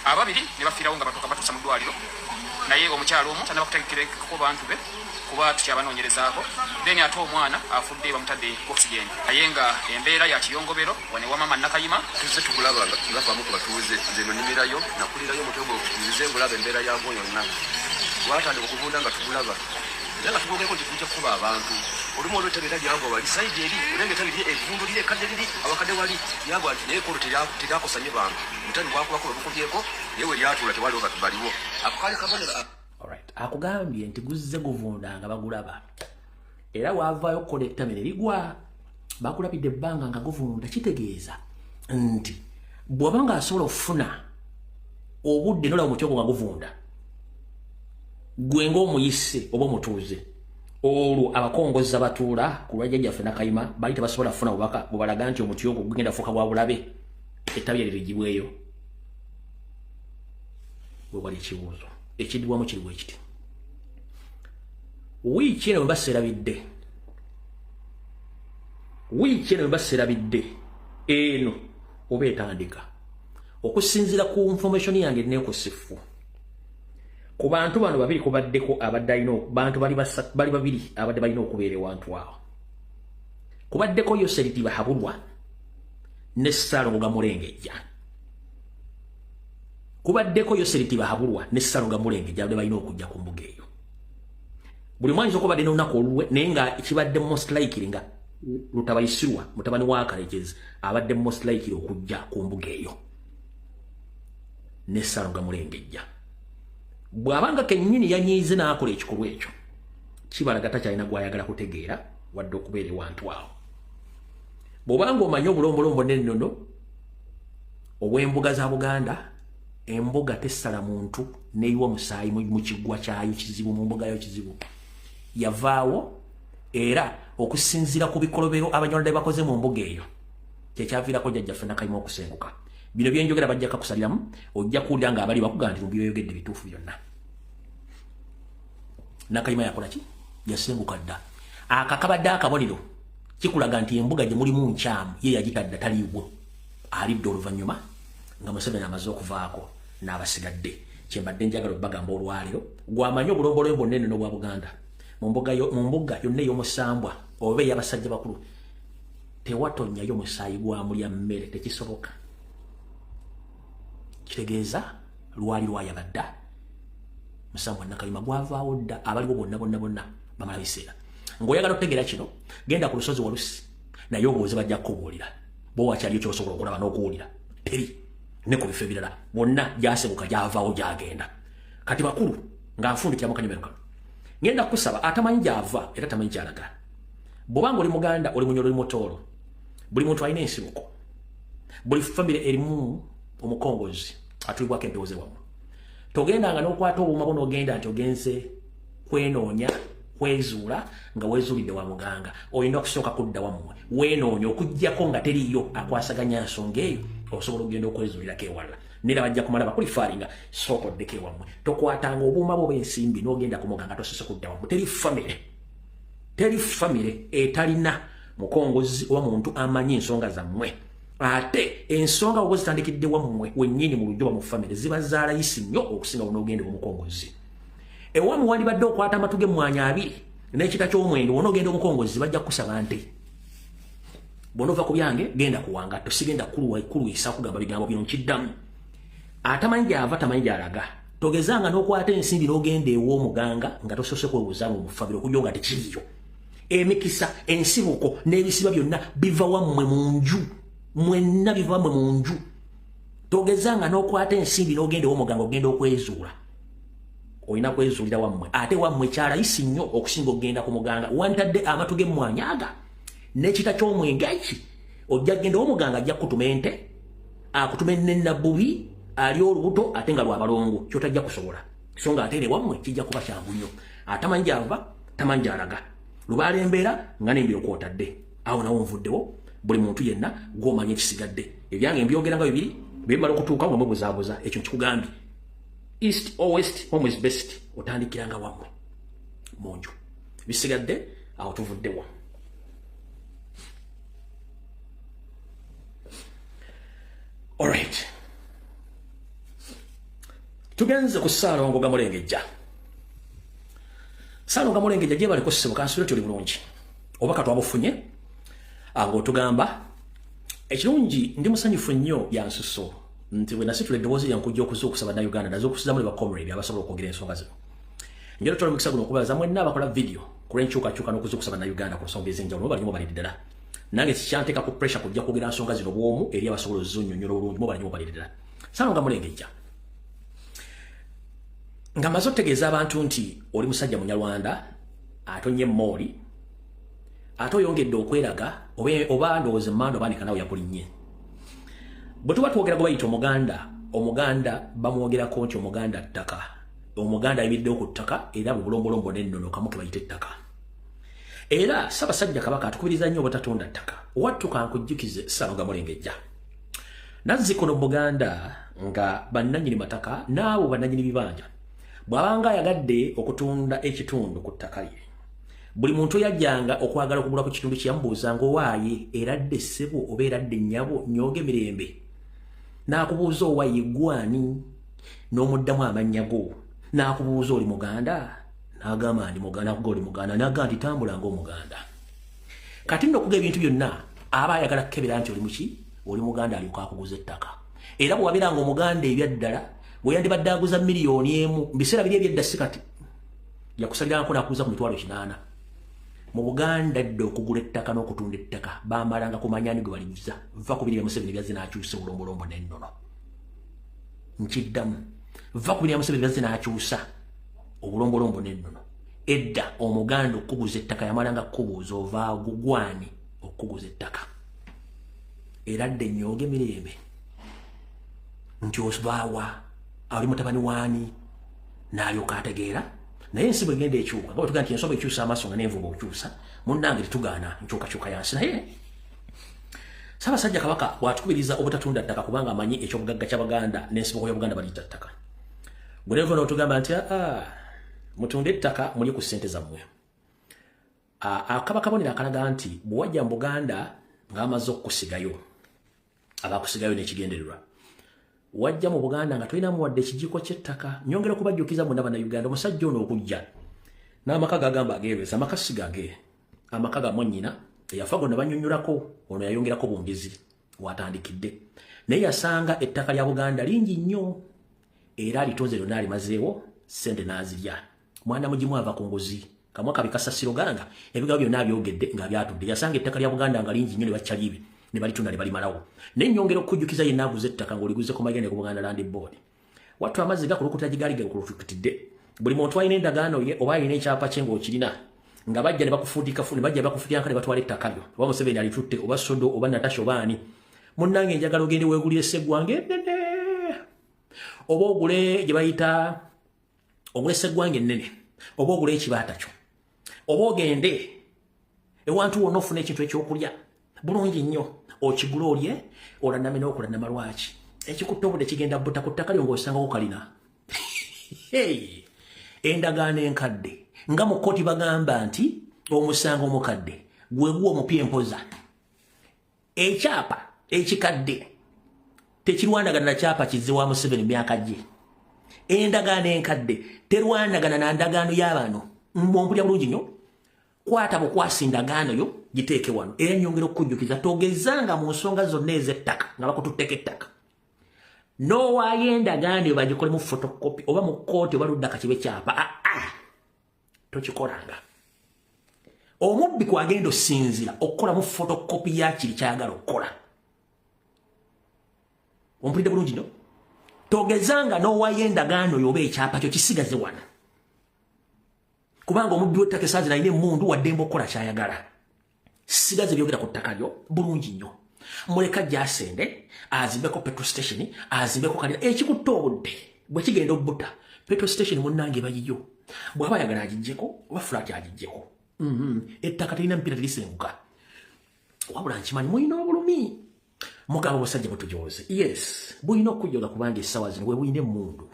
2 ne bafiirawo nga batuuka batuusa mu ddwaliro naye omukyalo omu tanaba kutegekereko bantu be kuba tukyabanoonyerezaako then ate omwana afudde bamutadde oxygen naye nga embeera ya kiyongobero wane wamama Nakayima tuze tugulaba nga famu ku batuuze nze no nimirayo nakulirayo mutogo nze ngulaba embeera yagwo yonna watandika okuvunda nga tugulaba era nga tugogeko nti tujja kukuba abantu olumu olwetebeera lyagwa wali saidi eri olengeta liri evundu liri ekadde liri awakadde wali lyagwa nti naye kolo teryakosanye bantu mutani bwakubako babukubyeko naye we lyatuula tewaliwo baliwo ako kali kabonera. Alright, akugambye nti guzze guvunda nga bagulaba era wavaayo okukola ettamere ligwa bakulabidde ebbanga nga guvunda kitegeeza nti bw'oba nga asobola okufuna obudde nolaba omutyoko nga guvunda gwe ng'omuyise oba omutuuze olwo abakongoza batuula ku lwa jjajjaffe Nakayima bali tebasobola kufuna bubaka bubalaga nti omutyoko gugenda fuuka bwa bulabe ettabi eryo ligibweyo bwe wali ekibuuzo ekiddibwamu kiri bwe kiti wiiki eno mbaserabidde eno oba etandika okusinziira ku information yange neekusifu ku bantu bano babiri kubaddeko abadde alina bantu bali babiri abadde balina okubeera ewantu awo kubaddeko Yoseriti Bahabulwa ne Ssalongo Mulengejja kubaddeko Yoseriti Bahabulwa ne Ssalongo Mulengejja abadde balina okujja ku mbuga eyo buli mwanyiza okubadde n'olunaku olulwe naye nga ekibadde most likely nga Lutabayisirwa mutabani wa Kalejezi abadde most likely okujja ku mbuga eyo ne Ssalongo Mulengejja bw'abanga kennyini yanyiize n'akola ekikolwa ekyo kibalaga takyalina gw'ayagala kutegeera wadde okubeera ewantu awo bw'obanga omanyi obulombolombo n'ennono obw'embuga za Buganda embuga tessala muntu neyiwa omusaayi mu kiggwa kyayo kizibu mu mbuga yo kizibu yavaawo era okusinziira ku bikolobero abanyolodde bakoze mu mbuga eyo kyekyaviirako jjajjaffe Nakayima okusenguka bino byenjogera bajja kakusaliramu ojja kuwulira nga abali bakugaa nti mubyoyogedde bituufu byonna Nakayima yakola ki yasenguka dda akakabadde akabonero kikulaga nti embuga gye mulimu nkyamu ye yagitadde taliiwo alidde oluvannyuma nga Museveni amaze okuvaako n'abasigadde kyembadde njagala obbagamba olwaliro gw'amanyi obulombolombo bwonna ennono bwa Buganda mu mbuga yonna ey'omusambwa oba ey'abasajja bakulu tewatonnyayo musaayi gwamulya mmere tekisoboka kitegeeza lwali lwayabadda musambwa Nakayima gwavaawo dda abaliwo bonna bamala biseera ng'oyagala otegeera kino genda ku lusozi Walusi naye obuuze bajja kukubuulira bo wakyaliyo kyosobola okulaba n'okuwulira teri ne ku bifo ebirala bonna gyasebuka gyavaawo gyagenda kati bakulu nga nfundikira mu kanyomero kano ngenda kusaba atamanyi gyava era tamanyi kyalaga bw'obanga oli Muganda oli Munyoro oli Mutooro buli muntu alina ensibuko buli famire erimu omukongozi atulibwako empewuze wamu togendanga n'okwata obuuma bwo n'ogenda nti ogenze kwenoonya kwezuula nga weezuulidde wa muganga olina okusooka kudda wammwe weenoonya okuggyako nga teriyo akwasaganya nsonga eyo osobola okugenda okwezuulirako ewalala nera bajja kumala bakulifaalinga sooka oddeko ewammwe tokwatanga obuuma bwo bw'ensimbi n'ogenda ku muganga tosose kudda wammwe teri famire etalina mukongozi oba muntu amanyi ensonga zammwe ate ensonga bwe zitandikidde wammwe wennyini mu lujjo mu famire ziba zaalayisi nnyo okusinga n'ogenda omukongozi ewamu wandibadde okwata amatu g'emmwanyi 2 n'ekita ky'omwenge wona ogenda omukongozi bajja kukusaba nti bw'onova ku byange genda kuwanga tosigenda kulwisa kugamba bigambo bino nkiddamu atamanyi gyava tamanyi gyalaga togezanga n'okwata ensimbi n'ogenda ew'omuganga nga tosose kwebuuzanga omufabire okujja nga tekiriyo emikisa ensibuko n'ebisiba byonna biva wammwe mu nju mwenna biva wammwe mu nju togezanga n'okwata ensimbi n'ogenda ew'omuganga ogenda okwezuula olina kwezuulira wammwe ate wammwe kyalayisi nnyo okusinga okugenda ku muganga wantadde amatu g'emmwanyi aga n'ekita ky'omwenge eki ojja genda omuganga ajja kutumente akutumente nabbubi ali olubuto ate nga lwabalongo kyotajja kusobola so nga atere wammwe kijja kuba kyangu nnyo atamanja ava tamanja alaga lubaala embeera nga nembiro kwotadde awo nawo nvuddewo buli muntu yenna gw'omanya ekisigadde ebyange mbyogera nga bibiri bimala okutuuka nga mubuzaabuza ekyo nkikugambye east or west home is best otandikiranga wammwe munju bisigadde awo tuvuddewo alright tugenze ku Ssaalongo Gamulengejja Ssaalongo Gamulengejja gye baliko ssebo kansula tyoli bulungi oba katwabufunye ng'otugamba ekirungi ndi musanyufu nnyo byansuso nti bwe nasitula eddoboozi lyankujja okuzuukusa bannayuganda nazo okusiza muli bacomrade abasobola okwogera ensonga zino njala tola mukisa guno okubaza mwenna abakola video ku lw'enkyukakyuka n'okuzuukusa bannayuganda ku nsonga ez'enjawulo balimu balidde ddala nange sikyanteeka ku pressure kujja kwogera nsonga zino bw'omu eri abasobola ozzunnyonnyola obulungi mu balimu balidde ddala Ssaalongo Gamulengejja nga maze otegeeza abantu nti oli musajja munyarwanda atonye mooli ate oyongedde okweraga oba ndowooza emmando baanika nawe yakulinnye bwe tuba twogera gwe bayita omuganda bamwogerako nti omuganda ttaka omuganda ayimiriddewo ku ttaka era bwe bulombolombo n'ennono kamu ke bayita ettaka era Ssaabasajja Kabaka atukubiriza nnyo obutatonda ttaka wattuka nkujjukize Ssaalongo Gamulengejja nazzikono Buganda nga bannannyini mataka n'abo bannannyini bibanja bw'abanga ayagadde okutunda ekitundu ku ttaka lye buli muntu yajjanga okwagala okugula ku kitundu kyeyamubuuzanga owaaye eradde ssebo oba eradde nnyabo nyooga emirembe n'akubuuza owaaye gwani n'omuddamu amannya go n'akubuuza oli muganda n'agamba ndi muganda nakuga oli muganda n'agamba nti tambula ng'omuganda kati nno okuga ebintu byonna aba ayagala kukebera nti oli muki oli muganda alyoka akuguza ettaka era bwe wabeeranga omuganda ebyaddala bwe yandibadde aguza miliyoni emu mu biseera biri ebyedda si kati yakusalirangako n'akuguza ku mitwalo 80 mu Buganda dde okugula ettaka n'okutunda ettaka baamalanga kumanya ni gwe baliguza va ku biri bya Museveni byazze n'akyusa obulombolombo n'ennono nkiddamu va ku biri bya Museveni byazze n'akyusa obulombolombo n'ennono edda omuganda okuguza ettaka yamalanga kubuuza ova gugwani okuguza ettaka era dde nyooga emirembe nti osbaawa ali mutabani waani n'alyoka ategeera naye ensi bwe genda ekyuka nga bwetugaa nti ensonga ekyusa amaaso nga n'envuba okyusa munnange tetugaana nkyukakyuka yansi naye Ssaabasajja Kabaka bw'atukubiriza obutatunda ttaka kubanga amanyi ekyobugagga ky'Abaganda n'ensibuko y'Obuganda baliyita ttaka gwe nevo n'otugamba nti mutunde ettaka muli ku ssente zammwe akabakabonero akalaga nti bwe wajja mu Buganda ng'amaze okukusigayo abakusigayo n'ekigendererwa wajja mu Buganda nga tolinamu wadde ekijiko ky'ettaka nyongera okubajjukiza mwonna bannayuganda omusajja ono okujja n'amaka gagamba ageebeza amaka si gage amaka ga mwannyina eyafa gonna bannyonnyolako ono yayongerako bwongezi watandikidde naye yasanga ettaka lya Buganda lingi nnyo era alitonze lyonna alimazeewo ssente n'azirya mwana mugimu ava ku nguzi kamwaka bikasasiro ganga ebigabo byonna abyogedde nga byatudde yasanga ettaka lya Buganda nga lingi nnyo ne bakyalibe ne balitunda ne balimalawo n'ennyongera okujjukiza yenna aguze ettaka ng'oliguze ku magende ku Buganda Land Board wattu amazzi gakulukuta gigaali gakulukutidde buli muntu alina endagaano ye oba alina ekyapa kye ng'okirina nga bajja ne bakufuudika ne bajja bakufuudika ne batwala ettaka lyo oba Museveni alitutte oba Sodo oba Natasha oba ani munnange njagala ogende weegulire Sseggwange ennene oba ogule gye bayita ogule Sseggwange ennene oba ogule ekibaata kyo oba ogende ewantu wonna ofuna ekintu ekyokulya bulungi nnyo okigula olye olaname n'okulanama lwaki ekikutta obudde kigenda butta ku ttaka lyo ng'osangako kalina endagaano enkadde nga mu kkooti bagamba nti omusango omukadde gwe guwa omupya empoza ekyapa ekikadde tekirwanagana na kyapa kizze wa Museveni myaka gye endagaano enkadde terwanagana na ndagaano y'abano mwompulya bulungi nnyo kwata bukwasi ndagaano yo giteeke wano era nyongera okujjukiza togezanga mu nsonga zonna ez'ettaka nga bakututteko ettaka n'owaayo endagaano yo bagikolemu fotokopi oba mu kkooti oba ludda kakibe kyapa tokikolanga omubbi kwagenda osinzira okukolamu fotokopi ya kiri kyayagala okukola ompulidde bulungi no togezanga n'owaayo endagaano yo oba ekyapa kyo kisigaze wano kubanga omubbi w'ettaka esaazi nalina emmundu wadde mba okukola kyayagala sigaze byogera ku ttaka lyo bulungi nnyo muleka jasende azimbeko petrol station azimbeko kalira ekikutte obudde bwe kigenda obbuta petrol station munnange bayiyo bwaba yagala agijjeko oba flat agijjeko ettaka terina mpira terisenguka wabula nkimanyi mulina obulumi mugabo basajja butujoze yes bulina okujjoga kubanga essaawa zino we buyina emmundu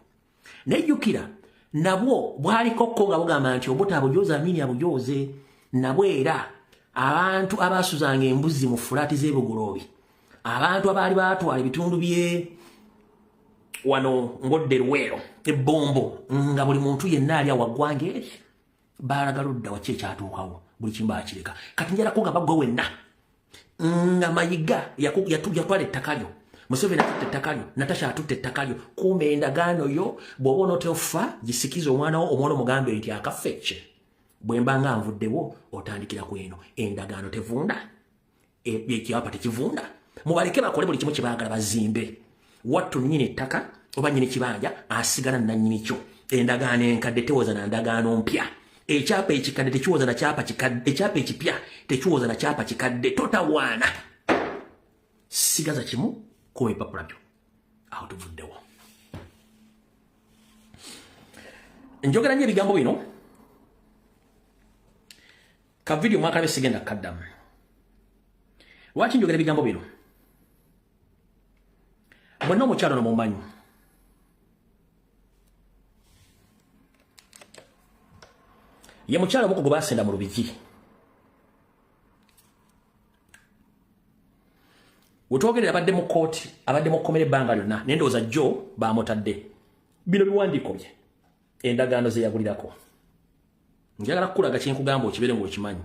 nejjukira nabwo bwaliko ko nga bugamba nti obuta abujoze amini abujoze nabwe era abantu abasuzanga embuzi mu fulaati z'ebuguloobi abantu abaali batwala ebitundu bye wano ngodde Luweero ebbombo nga buli muntu yenna ali awaggwanga eri baalagaludda waki ekyatuukawo buli kimu baakireka kati njalako nga baggwe wenna nga Mayiga yatwala ettaka lyo Museveni atutte ettaka lyo Natasha atutte ettaka lyo kumba endagaano yo bw'oba onootofa gisikiza omwana omugambe nti akafecce bwe mba nga nvuddewo otandikira ku eno endagaano tevunda ekyapa tekivunda mubaleke bakole buli kimu kye baagala bazimbe wattu nnyini ettaka oba nnyini kibanja asigala nannyini kyo endagaano enkadde tewoza na ndagaano mpya ekyapa ekikadde tekiwoza na kyapa kikadde ekyapa ekipya tekiwoza na kyapa kikadde totawaana sigaza kimu kuba ebipapula byo aho tuvuddewo njogera nnyo ebigambo bino ka video mwaka be sigenda kaddamu lwaki njogera ebigambo bino bonna omukyalo no mumanyi ye mukyalo omuko gwe baasenda mu Lubigi wetwogerera abadde mu kooti abadde mu kkomera ebbanga lyonna naye ndowooza jjo baamutadde bino biwandiiko bye endagaano ze yagulirako njagala kukulaga kyenkugamba okibeere ng'okimanyi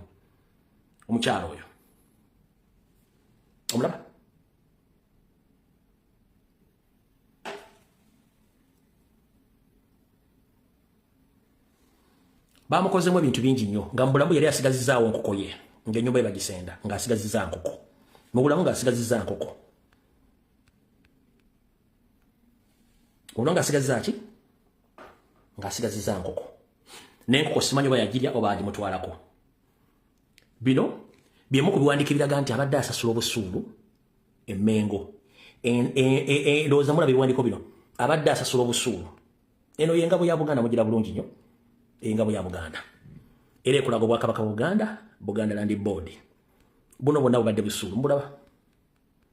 omukyalo oyo omulaba bamukozemu ebintu bingi nnyo nga mu bulamu yali asigazizaawo nkoko ye ng'ennyumba ye bagisenda ng'asigazizza nkoko mu bulamu ng'asigazizza nkoko olwo ng'asigazizza ki ng'asigazizza nkoko n'enkoko simanyi oba yagirya oba agimutwalako bino byemu ku biwandiiko ebiraga nti abadde asasula obusuulu emmengo ndowooza mulaba ebiwandiiko bino abadde asasula obusuulu eno y'engabo ya Buganda mugira bulungi nnyo engabo ya Buganda era ekulaga obwakabaka Buganda Land Board buno bwonna bubadde busuulu mbulaba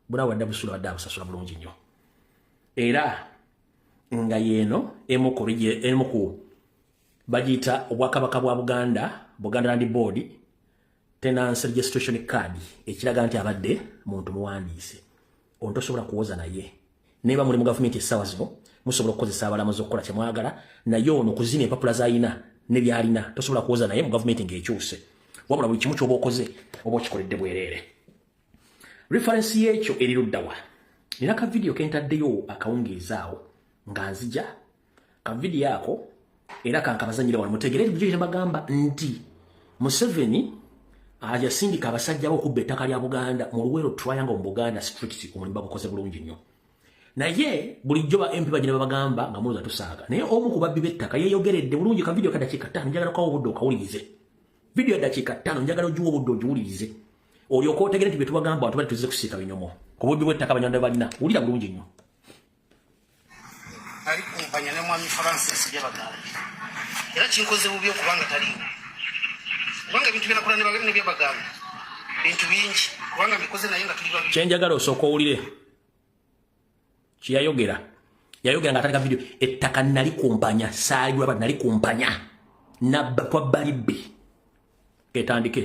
buna bubadde busuulu abadde abusasula bulungi nnyo era nga yeeno emu ku bagiyita obwakabaka bwa Buganda Land Board tenancy registration card ekiraga nti abadde muntu muwandiise ono tosobola kuwoza naye neba muli mu gavumenti essaawa zino musobola okukozesa abalamuzi okukola kye mwagala naye ono okuzina empapula z'alina ne byalina tosobola kuwoza naye mu gavumenti ng'ekyuse wabula buli kimu ky'oba okoze oba okikoledde bwereere reference y'ekyo eri luddawa nina ka video kentaddeyo akawungeezaawo nga nzija ka video ako era kankabazanyire wano mutegeere ebyo bagamba nti Museveni yasindika abasajja okubba ettaka lya Buganda mu Luweero Triangle mu Buganda Street omulimu bagukoze bulungi nnyo naye bulijjo ba MP bagenda babagamba nga muloza tusaaga naye omu ku babbi b'ettaka yeeyogeredde bulungi ka video ka dakiika 5 njagala kawo obudde okawulirize video ya dakiika 5 njagala ogiwa obudde ogiwulirize olyoka otegere nti bye tubagamba abantu bali tuzize kusiika binyomo ku bubbi bw'ettaka abanyanda balina wulira bulungi nnyo ali kumpanya ne mwami Francis Byabagala era kinkoze bubi okubanga taliwo kubanga ebintu binakola ne Byabagala bintu bingi kubanga mbikoze naye nga tuli babiri kyenjagala osooka owulire kiyayogera nga atandika video ettaka nali kumpanya saalirwa nali kumpanya nabba twabba libbi etandike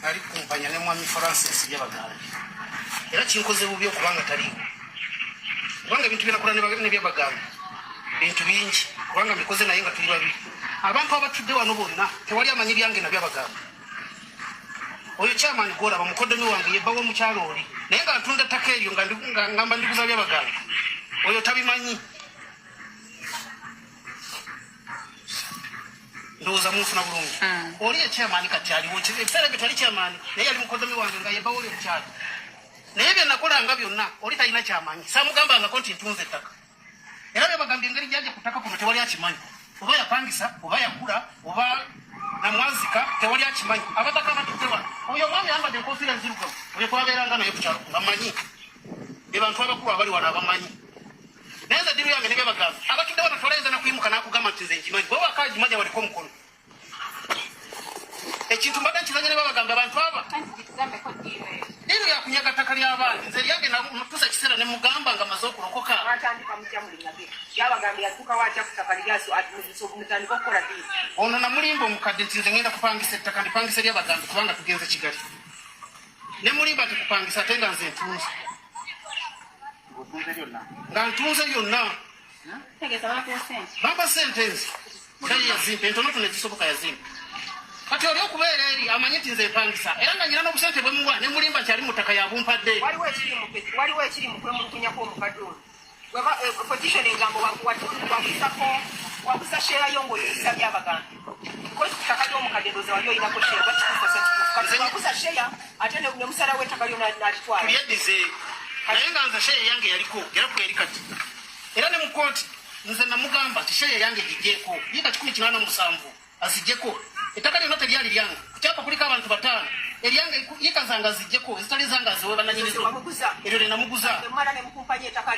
ali kumpanya ne mwami Francis Byabagala era kinkoze bubi okubanga taliwo kubanga ebintu binakola ne Byabagala bintu bingi kubanga mbikoze naye nga tuli babiri abantu abatudde wano bonna tewali amanyi byange na Byabagala oyo chairman Gola bamukoddomi wange yebbawo mukyalo oli naye nga ntunda ttaka eryo nga ngamba ndiguza Byabagala oyo tabimanyi ndowooza munfuna bulungi oli chairman kati aliwo ebiseera bye tali chairman naye yali mukoddomi wange nga yebbawo oli omukyalo naye bye nakolanga byonna oli talina kyamanyi saamugambangako nti ntunze ettaka era Byabagambye engeri gyajja ku ttaka kuno tewali akimanyi oba yapangisa oba yagula oba na mwazika tewali akimanyi abataka abatutewa oyo mwami yambadde enkofiira nzirugavu oyo twabeeranga naye ku kyalo ngamanyi be bantu abakulu abali wano abamanyi naye nze ddiru yange ne byabagamba abatudde wano tolayinza nakuyimuka n'akugamba nti nze nkimanyi bwe bakagimanya waliko omukono ekintu mbadde nkizanya ne babagamba abantu aba diru yakunyaga ttaka ly'abaana nze lyange natuusa ekiseera ne mugamba nga maze okulokoka ono namulimba omukadde nti nze ngenda kupangisa ettaka ndipangisa lyabagambi kubanga tugenze kigali ne mulimba nti kupangisa ate nga nze ntunze nga ntunze yonna bampa sente nze naye yazimpa entonotono ezisoboka yazimpa kati oli okubeera eri amanyi nti nze mpangisa era nga nyina n'obusente bwe muwa ne mulimba nti ali mu ttaka yabumpadde waliwo ekiri mu kwemulugunyako omukadde ono petition engambo wakusa sheerayo ng'oyisa byabagambi ttaka ly'omukadde ndoze wali oyinako sheera wakusa sheera ate ne musala w'ettaka lyo n'alitwala tulyeddize naye nga nze sheeya yange yaliko era kweri kati era ne mu kooti nze namugamba nti sheeya yange gijjeeko yiika 187 aziggyeko ettaka lyonna teryali lyange kukyapa kuliko abantu 5 eryange yiika zange aziggyeko ezitali zange aziwe bananyinizo eryo lyenamuguza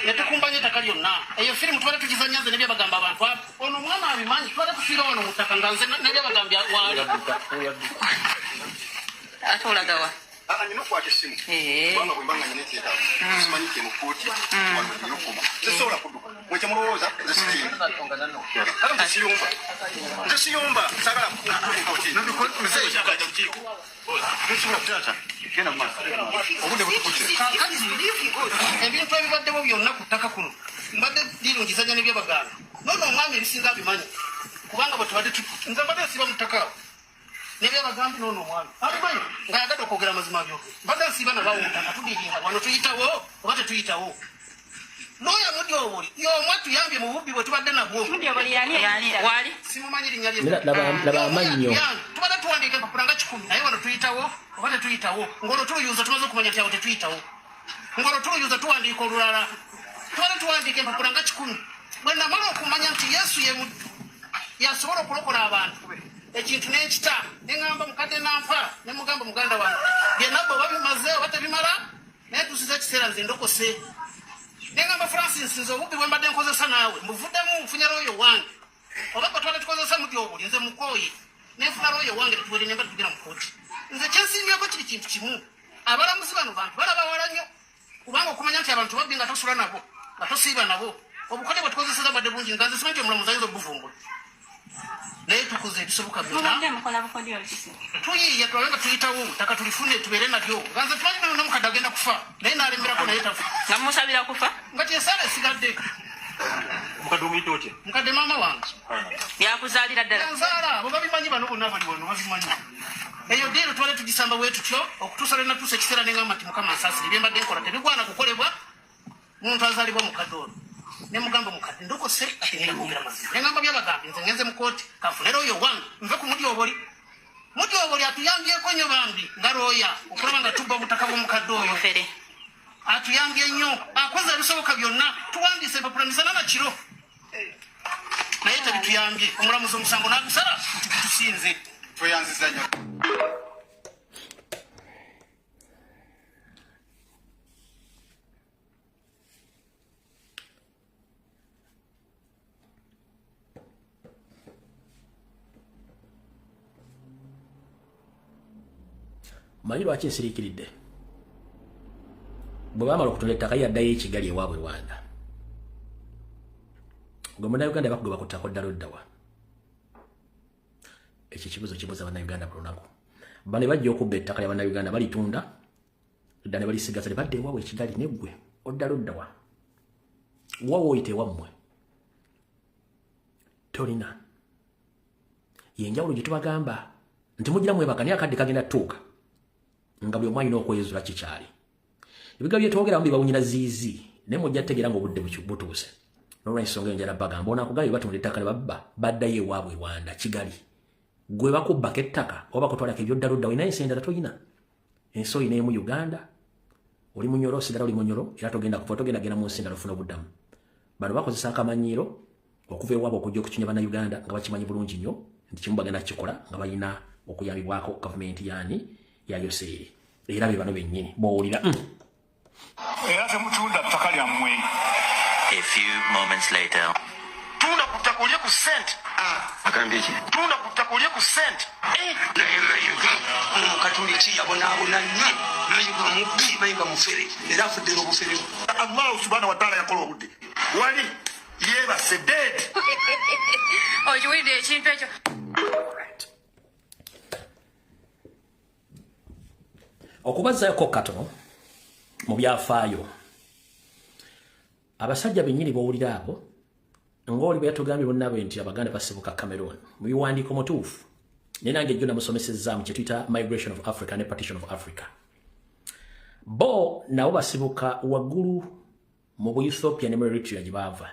netukumpanya ettaka lyonna eyo firimu twale tugizanya nze nebyabagamba abantu abo ono omwana abimanyi twale tufiira wano mu ttaka nga nze nebyabagambya wali ate olagawa nyina okwata essimu kubanga bwe mbanga nyina ekyetaago simanyike mu kkooti wanokoma nzesobola kudduka mwekyamulowooza nze sikiyumba nze siyumba sagala ebintu ebibaddewo byonna ku ttaka kuno mbadde dirungizanya nebyabaganda nono omwami ebisinga bimanyi kubanga bwe tubadde nze mbadde nsiba mu ttaka awo nebyabagambi nono omwami abimanyi ngaayagadde okwogera amazima byo mbadde nsiba nabawo mutaka tudiringa wano tuyitawo oba tetuyitawo looya mudyobuli y'omwe tuyambye mu bubbi bwe tubadde nabwo wali simumanyi linnya lyeamannyo tubadde tuwandiika empapula nga 10 naye wano tuyitawo oba tetuyitawo ng'olwo tuluyuza tumaze okumanya nti awo tetuyitawo ng'olwo tuluyuza tuwandiika olulala tubadde tuwandiika empapula nga 10 bwe namala okumanya nti yesu yasobola okulokola abantu ekintu n'ekita neŋŋamba mukadde nampa ne mugamba muganda wange byenabbo oba bimaze oba tebimala naye tusiza ekiseera nze ndokose neŋŋamba francis nze obubbi bwe mbadde nkozesa naawe mbuvuddemu nfunye looyo wange oba gwe twali tukozesa mudyobuli nze mukooye nenfuna looyo wange tetuwere nemba tugera mu kooti nze kyensimbyako kiri kintu kimu abalamuzi bano bantu balaba wala nnyo kubanga okumanya nti abantu babbi nga tosula nabo nga tosiiba nabo obukole bwe tukozeseza badde bungi nga nze simanyi nti omulamuzi ayinza obuvumbula naye tukoze ebisoboka byonna tuyiiya tulabe nga tuyitawo ttaka tulifune tubeere nalyo nga nze tumanyi nomukadde agenda kufa naye naalemerako naye tafa nga mumusabira kufa nga tyesaala esigadde mukadde omuyita otya mukadde maama wange yakuzaalira ddala nzaala bo babimanyi bano bonna bali wano babimanyi eyo diiro twale tugisamba bwe tutyo okutuusa lwe natuusa ekiseera neŋŋamba nti mukama nsaasire byembadde nkola tebigwana kukolebwa muntu azaalibwa mukadde ono nemugamba mukadde ndokose ate ngenda kwogera mazima neŋŋamba byabagambi nze ngenze mu kooti kanfunera oyo wange nve ku mudyoboli atuyambyeko nnyo bambi nga looya okulaba nga tubba obutaka bw'omukadde oyo atuyambye nnyo akoze ebisoboka byonna tuwandiisa empapula misana na kiro naye tebituyambye omulamuzi omusango n'agusala nti tusinze tweyanziza nnyo manyi lwaki nsiriikiridde bwe baamala okutunda ettaka yaddayo ekigali ewaabwe Rwanda gwe munnayuganda bakugoba ku ttaka oddala oddawa ekyo ekibuzo kibuza bannayuganda ku lunaku bane bajja okubba ettaka lya bannayuganda balitunda dda ne balisigaza ne badda ewaabwe ekigali neggwe oddala oddawa wawe oyita ewammwe tolina yenjawulo gye tubagamba nti mugira mwebaka naye akadde kagenda tuuka nga buli omwanyina okweyezula kikyali ebiga byetwogeramu bibawunyira ziizi naye mujja tegeera ng'obudde butuuse n'olwensonga eyo njala bagamba onaakugambye batunda ettaka ne babba baddayo ewaabwe Rwanda kigali gwe bakubbako ettaka oba bakutwalako ebyoddala oddawo inaye ensi endala toyina ensi oyina emu Uganda oli munyolo osigala oli munyolo era togenda kufa togendagenda mu nsi endala ofuna obuddamu bano bakozesa akamanyiiro okuva ewaabwe okujja okukinya bannayuganda nga bakimanyi bulungi nnyo nti kimu bagenda kikola nga balina okuyambibwako gavumenti yani ya Yoseri era be bano bennyini bowulira era temutunda ttaka lyammwe. A few moments later. Tunda ku ttaka olye ku ssente. Agambye ki? Tunda ku ttaka olye ku ssente. katuliki yabonaabona nnyo mayiga mubbi mayiga mufere era afuddira obufere. Allahu subhanahu wa ta'ala yakola obudde wali yeebase deedi. Okiwulidde ekintu ekyo. okubazzaako katono mu byafaayo abasajja bennyini bowulira abo ng'oli bwe yatugambye bonnabe nti abaganda basibuka Cameroon mu biwandiiko mutuufu naye nange jjo namusomesezaamu kye tuyita migration of Africa ne partition of Africa bo nabo basibuka waggulu mu Ethiopia ne mu Eritrea gye baava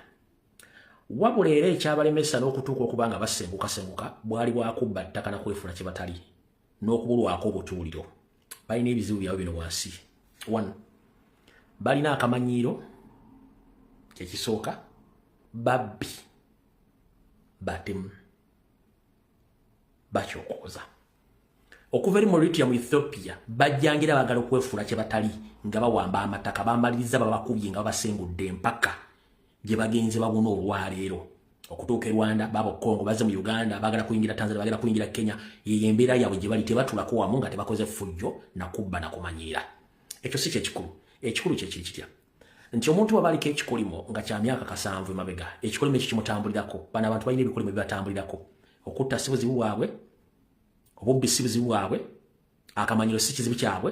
wabula era ekyabalemesa n'okutuuka okuba nga basengukasenguka bwali bwakubba ttaka na kwefula kye batali n'okubulwako obutuuliro balina ebizibu byabwe bino wansi. 1 balina akamanyiiro kyekisooka babbi batemu bakyokoza okuva eri mu Eritrea mu Ethiopia bajjangira bagala okwefuula kye batali nga bawamba amataka bamaliriza babakubye nga babasengudde empaka gye bagenze babuna olwaleero okutuuka e Rwanda baba Congo baze mu Uganda bagala kuyingira Tanzania bagala kuyingira Kenya ye embeera yaabwe gye bali tebatulako wamu nga tebakoze fujjo nakubba nakumanyiira. Ekyo si kyekikulu ekikulu kyekiri kitya nti omuntu wabaliko ekikolimo nga kya myaka 7 emabega ekikolimo ekyo kimutambulirako bano abantu balina ebikolimo bibatambulirako okutta si buzibu bwabwe obubbi si buzibu bwabwe akamanyiro si kizibu kyabwe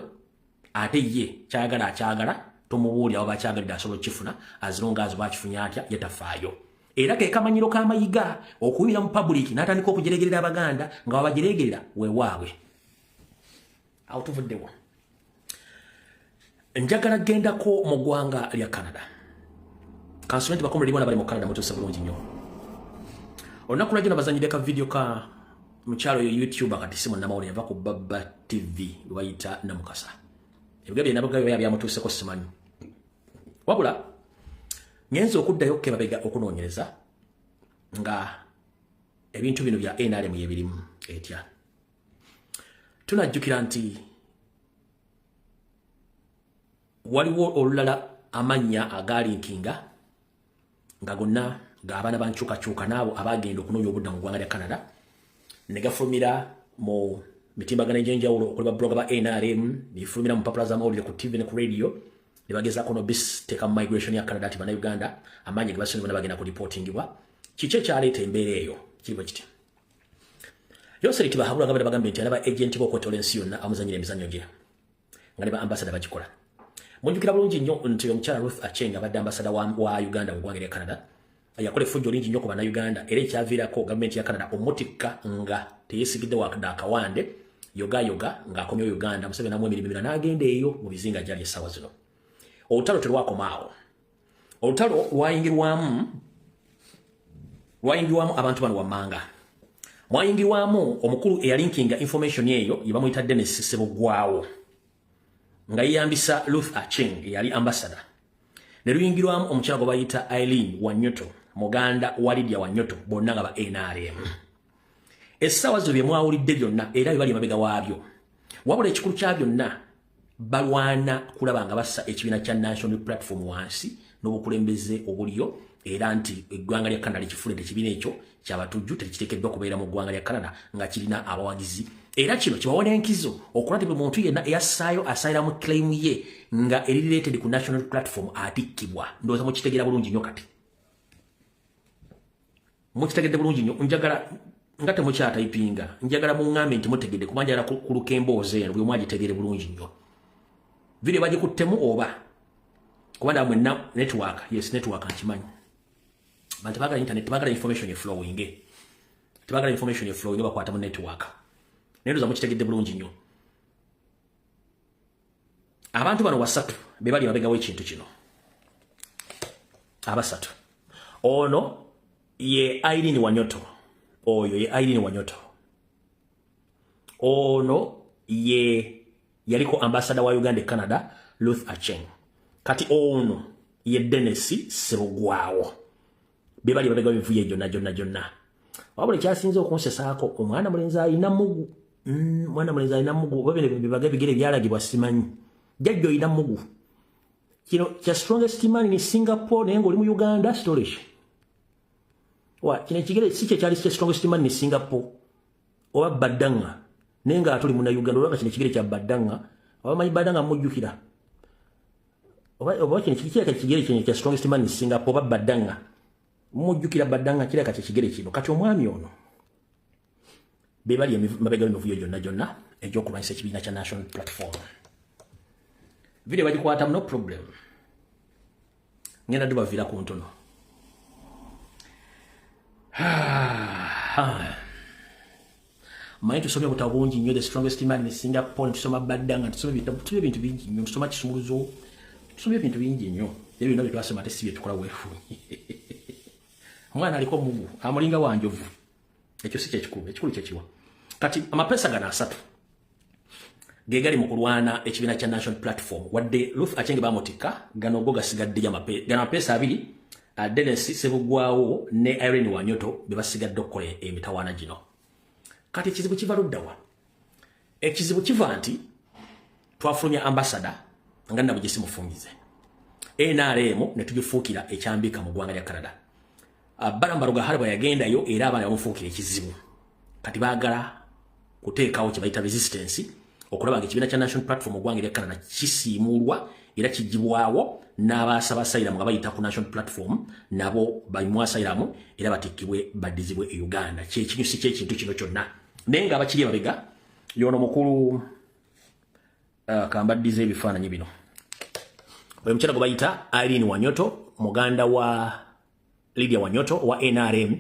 ate ye kyagala akyagala tomubuulira oba akyagalidde asobola okifuna azilonga azo bakifunya atya yetafaayo era ke kamanyiro k'amayiga okuyira mu public n'atandika okujeregerera abaganda nga babajeregerera weewaabwe awo tuvuddewo. Njagala gendako mu ggwanga lya Canada. Kansumenti bakomere limwana bali mu Canada mutuuse bulungi nnyo. Olunaku lwajjo nabazanyidde ka video ka mukyalo yo YouTube akati simu namawulire yava ku Baba TV lwayita Namukasa. Ebigabye nabagayo byamutuuseko simanyi. Wabula ngenza okuddayo kebabega okunoonyereza nga ebintu bino bya NRM yebirimu etya. Tunajjukira nti waliwo olulala amanya agalinkinga nga gonna g'abaana bankyukakyuka n'abo abagenda okunoonya obudda mu ggwanga lya Canada ne gafulumira mu mitimbagano egy'enjawulo okuli babuloga ba NRM nefulumira mu mpapula z'amawulire ku TV ne ku radio ne bagezaako no teeka mu migration ya Canada ati bannayuganda amaanyi ge basonyiwa ne bagenda kuripotingibwa kiki ekyaleeta embeera eyo kiri bwe kiti. Yoseri tibahabula nga bagambye nti alaba agenti b'okwetola ensi yonna amuzanyira emizannyo gye nga ne ba ambasada bagikola. Munjukira bulungi nnyo nti omukyala Ruth Aceng abadde ambasada wa Uganda mu ggwanga lya Canada yakola effujjo lingi nnyo ku bannayuganda era ekyaviirako gavumenti ya Canada omutikka nga teyeesigidde wakda akawande yoga ng'akomye Uganda Museveni namu emirimu emirala n'agenda eyo mu bizinga gyali essaawa zino. Olutalo terwakomaawo. Olutalo lwayingirwamu abantu bano wammanga. Mwayingirwamu omukulu eyalinkinga information eyo ye bamuyita Dennis Sebugwawo nga yeyambisa Ruth Aceng eyali ambasada ne luyingirwamu omukyala gwe bayita Eileen Wanyoto muganda wa Lydia Wanyoto bonna nga ba NRM. Essaawa zo bye mwawulidde byonna era bye bali emabega waabyo wabula ekikulu kya byonna balwana kulaba nga bassa ekibiina kya National Platform wansi n'obukulembeze obuliyo era nti eggwanga lya Canada likifuledde ekibiina ekyo kyabatujju tekiteekeddwa kubeera mu ggwanga lya Canada nga kirina abawagizi era kino kibawana enkizo okola ti buli muntu yenna eyassaayo asaayira mu claim ye nga eri related ku National Platform atikkibwa. Ndowooza mukitegeera bulungi nnyo kati mukitegedde bulungi nnyo njagala nga temukyatayipinga njagala muŋŋambe nti mutegedde kuba njagala ku lukemboozi eno buli omu agitegeere bulungi nnyo. Video bagikuttemu oba kuba nda mwenna network yes network nkimanyi bantu bagala internet bagala information flowing tebagala information flowing bakwata mu network nendoza mukitegedde bulungi nnyo. Abantu bano basatu be bali babegawo ekintu kino abasatu ono ye Eileen Wanyoto oyo ye Eileen Wanyoto ono ye yaliko ambasada wa Uganda Canada Ruth Aceng kati ono ye Dennis Sebugwawo be bali babegawo ebivuye jonna. wabule kyasinze okunsesaako omwana mulenzi alina mugu mwana mulenzi alina mugu babene bibaga bigere byalagibwa simanyi jajjo alina mugu kino kya strongest man in Singapore naye ng'oli mu Uganda storage kino ekigere si kye kyali strongest man in Singapore oba Badanga naye nga atuli muna Uganda olwanga kino ekigere kya Badanga abamanyi Badanga mujjukira oba kino ekigere kya strongest man in Singapore oba Badanga mujjukira Badanga kireka kye kigere kino kati omwami ono bebali mabega bino jonna ekyokulwanyisa ekibiina kya National Platform video bagikwata no problem ngenda dubavira ku ntono manyi tusomye obutabo bungi nnyo the strongest man in Singapore tusoma Badanga tusomye ebintu bingi nnyo tusoma kisumuluzo tusomye ebintu bingi nnyo ebyo bino twasoma ate si bye tukola weefu omwana aliko mugu amulinga wanjovu ekyo si ekikulu kyekiwa kati amapesa gana asatu gegali mu kulwana ekibiina kya National Platform wadde Ruth Aceng bamutika gano go gasigadde gana amapesa abiri Dennis Sebugwawo ne Irene Wanyoto bebasigadde okukola emitawaana gino kati ekizibu kiva luddawa ekizibu kiva nti twafulumya ambassador nga Nabugesi Mufungize NRM ne tugifuukira ekyambika mu ggwanga lya Canada Barambaruga Harba yagendayo era abaana bamufuukira ekizibu kati baagala kuteekawo kye bayita resistance okulaba nga ekibiina kya National Platform ogwange lya Canada kisiimulwa era kijibwawo n'abaasaba asayiramu nga bayita ku National Platform nabo bamwasayiramu era batikkibwe baddizibwe e Uganda kyekinyusi ky'ekintu kino kyonna naye nga abakiri emabega yono mukulu kambaddiza ebifaananyi bino oyo mukyala gwe bayita Irene Wanyoto muganda wa Lydia Wanyoto wa NRM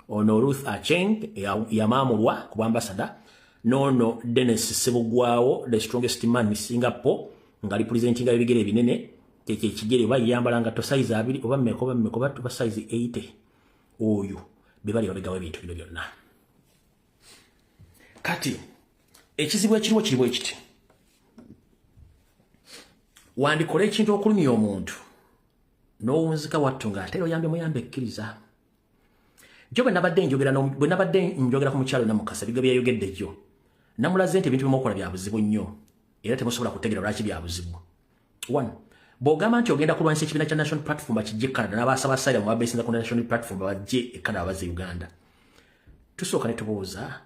ono Ruth Aceng yamaamulwa ku ambassador nono Dennis Sebugwawo the strongest man in Singapore nga representing ebigere binene keke ekigere bayambala nga to size abiri oba mekoba to size 80 oyo bebali babegawe bintu bino byonna kati ekizibu ekiriwo kiriwo ekiti wandikola ekintu okulumya omuntu n'owunzika wattu ng'ate oyambe muyambe ekkiriza jo bwe nabadde njogera ku mukyalo Namukasa biga byayogedde jjo namulaze nti ebintu bimukola bya buzibu nnyo era temusobola kutegeera lwaki bya buzibu 1 bw'ogamba nti ogenda kulwanyisa ekibiina kya National Platform bakijje Canada n'abaasaba asayira mu babeesinza ku National Platform bajje e Canada baze Uganda tusooka ne tubuuza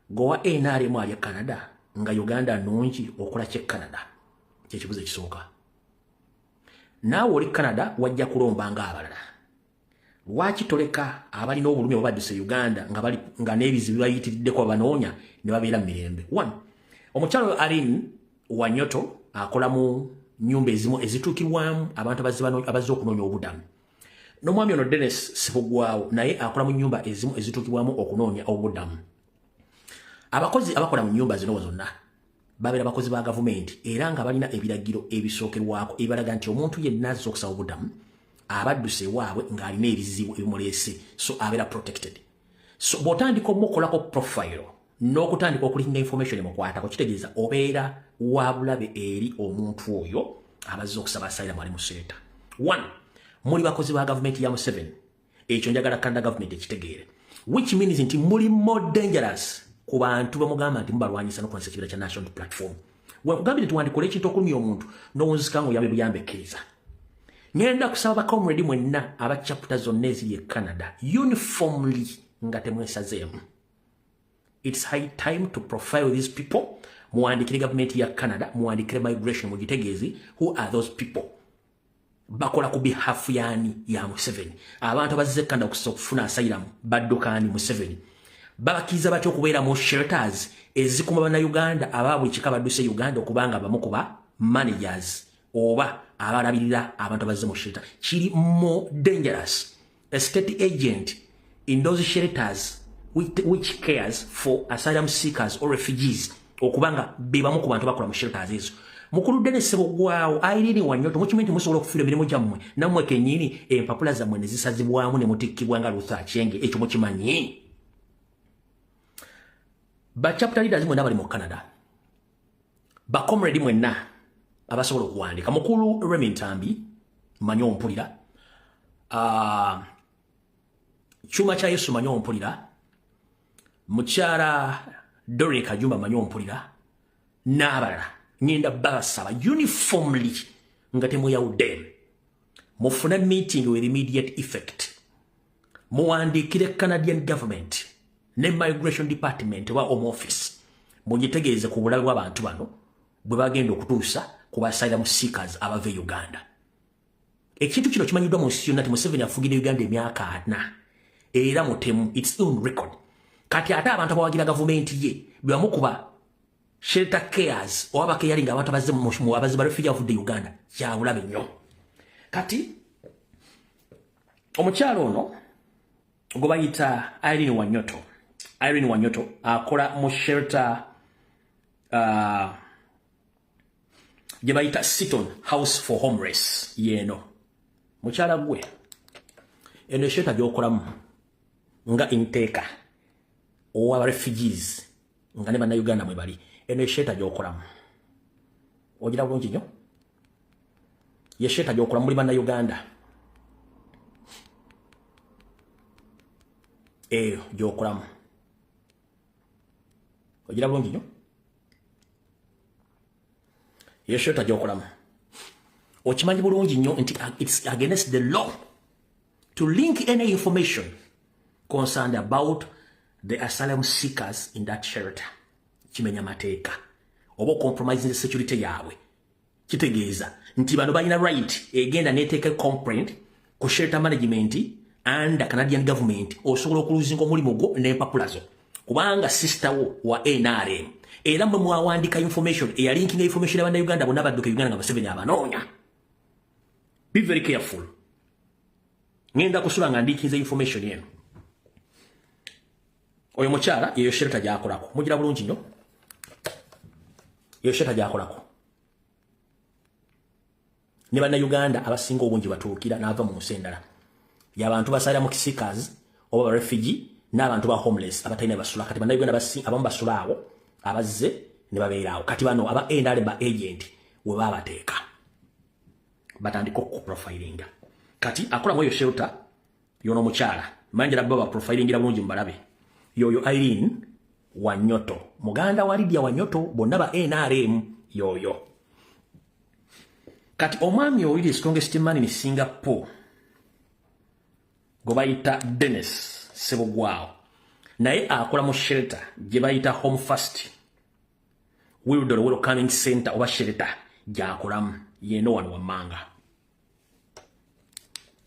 gowa NRM ali Canada nga Uganda nungi okola kye Canada kyekibuzo ekisooka naawe oli Canada wajja kulomba nga abalala lwaki toleka abalina obulumi obadduse Uganda nga n'ebizibu bayitiriddeko abanoonya ne babeera mu mirembe 1 omukyalo Irene Wanyoto akola mu nnyumba ezimu ezituukirwamu abantu abazze okunoonya obudamu n'omwami ono Dennis Sebugwawo naye akola mu nnyumba ezimu ezituukirwamu okunoonya obudamu abakozi abakola mu nnyumba zino zonna babeera bakozi ba gavumenti era nga balina ebiragiro ebisookerwako ebalaga nti omuntu yenna azza okusaba obudamu abadduse ewaabwe ng'alina ebizibu ebimuleese so abeera protected so bw'otandika omukolako profile n'okutandika okulinga information emukwatako kitegeeza obeera wa bulabe eri omuntu oyo abazze okusaba asayiramu ali mu seeta 1 muli bakozi ba gavumenti ya Museveni ekyo njagala Canada government ekitegeere which means nti muli more dangerous ku bantu bamugamba nti mubalwanyisa n'okulwanyisa ekibiina kya National Platform wekugambire tiwandikola ekintu okulumya omuntu n'owunzika nga oyambe buyambe ekkiriza ngenda kusaba bakomredi mwenna aba chapter zonna eziri e Canada uniformly nga temwesazeemu it's high time to profile these people muwandikire government ya Canada muwandikire migration mugitegeezi who are those people bakola ku behalf yani ya Museveni abantu abazze Canada okufuna asayiramu baddukani Museveni babakiza batyo okubeera mu shelters ezikuma bannayuganda abaabwe kika badduse Uganda okubanga bamu kuba managers oba abalabirira abantu abazze mu shelter kiri more dangerous a state agent in those shelters which cares for asylum seekers or refugees okubanga bebamu ku bantu bakola mu shelters ezo mukulu Dennis Sebugwawo Irene Wanyoto mukimanyi musobola okufiira emirimu gyammwe nammwe kennyini empapula zammwe ne zisazibwamu ne mutikkibwa nga Ruth Aceng ekyo mukimanyi ba chapter leaders mwenna bali mu Canada ba comrade mwenna abasobola okuwandika mukulu Remy Ntambi manyo mpulira Chuma cha Yesu manyo mpulira mukyala Doreen Kajumba manyo mpulira n'abalala ngenda basaba uniformly nga temuyawudde mufune meeting with immediate effect muwandiikire Canadian government ne migration department wa home office mugitegeeze ku bulabe bw'abantu bano bwe bagenda okutuusa ku asylum seekers abava Uganda. Ekintu kino kimanyiddwa mu nsi yonna nti Museveni afugidde Uganda emyaka 4 era mutemu its own record. Kati ate abantu abawagira gavumenti ye bwebamukuba shelter cares oba bakeyalinga abantu abazze mu abazi ba refugee avudde Uganda kyabulabe nnyo. Kati omukyalo ono gwe bayita Irene Wanyoto akola mu shelter gye bayita Seaton House for Homeless yeno mukyala gwe eno shelter gy'okolamu nga inteka owa refugees nga ne bannayuganda mwe bali eno shelter gy'okolamu ogira bulungi nnyo ye shelter gy'okolamu muli bannayuganda eyo gy'okolamu ogira bulungi nnyo ye shelter gy'okolamu okimanyi bulungi nnyo nti it's against the law to link any information concerned about the asylum seekers in that shelter. Kimenya mateeka oba compromising the security yaabwe kitegeeza nti bano balina right egenda neteeka complaint ku shelter management and Canadian government osobola okuluzinga omulimu gwo n'empapulazo kubanga sister wo wa NRM era mwe mwawandika information eyalinkinga information y'abana Uganda bonna badduka Uganda nga Museveni abanoonya. Be very careful. Ngenda kusula nga ndikinze information yenu. Oyo mukyala yeyo shelter gy'akolako mugira bulungi nnyo yeyo shelter gy'akolako ne bannayuganda abasinga obungi batuukira n'ava mu nsi endala y'abantu basalira mu seekers oba refugee n'abantu ba homeless abatalina basula kati bannayuganda abamu basula awo abazze ne babeeraawo kati bano aba NRM ba agent we babateeka batandika okuprofilinga kati akola mu eyo shelter yono mukyala manjira baba profilingira bulungi mubalabe yoyo Irene Wanyoto muganda wa Lydia Wanyoto bonna ba NRM yoyo. Kati omwami oyo the strongest man in Singapore go bayita Dennis Sebogwao naye akola mu shelter gye bayita Home First Wildor Welcoming Center oba shelter gy'akolamu yeno wano Wammanga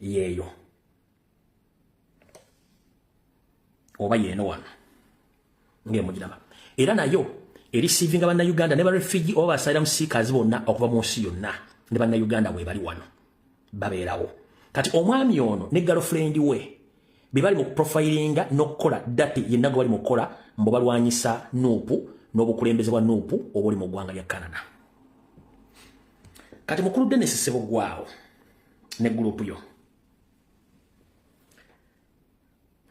yeyo oba yeno wano ng'emugiraba era nayo ereceiving bannayuganda ne ba refugee oba asylum seekers bonna okuva mu nsi yonna ne bannayuganda bwe bali wano babeerawo. Kati omwami ono ne girlfriend we be bali mu profilinga n'okukola dati yenna gwe bali mu kukola mbo balwanyisa nuupu n'obukulembeze bwa nuupu obuli mu ggwanga lya Canada. Kati mukulu Dennis Sebogwao ne gurupu yo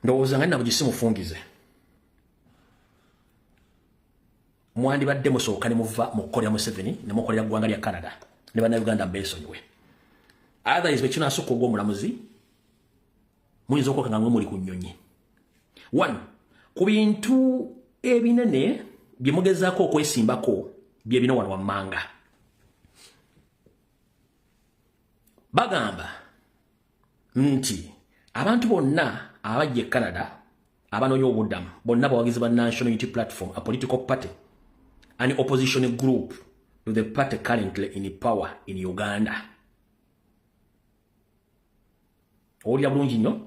ndowooza nga nina bugisi mufungize mwandibadde musooka ne muva mu kukolera Museveni ne mukolera ggwanga lya Canada ne bannayuganda mbeesonyiwe. Otherwise bwe kinasukka ogw'omulamuzi muyinza okwoka nga mwe muli ku nnyonyi. One ku bintu ebinene bye mugezaako okwesimbako bye bino wano Wammanga. Bagamba nti abantu bonna abajja e Canada abanoonya obuddamu bonna bawagizi ba National Unity Platform, a political party, an opposition group to the party currently in power in Uganda. Olya bulungi nnyo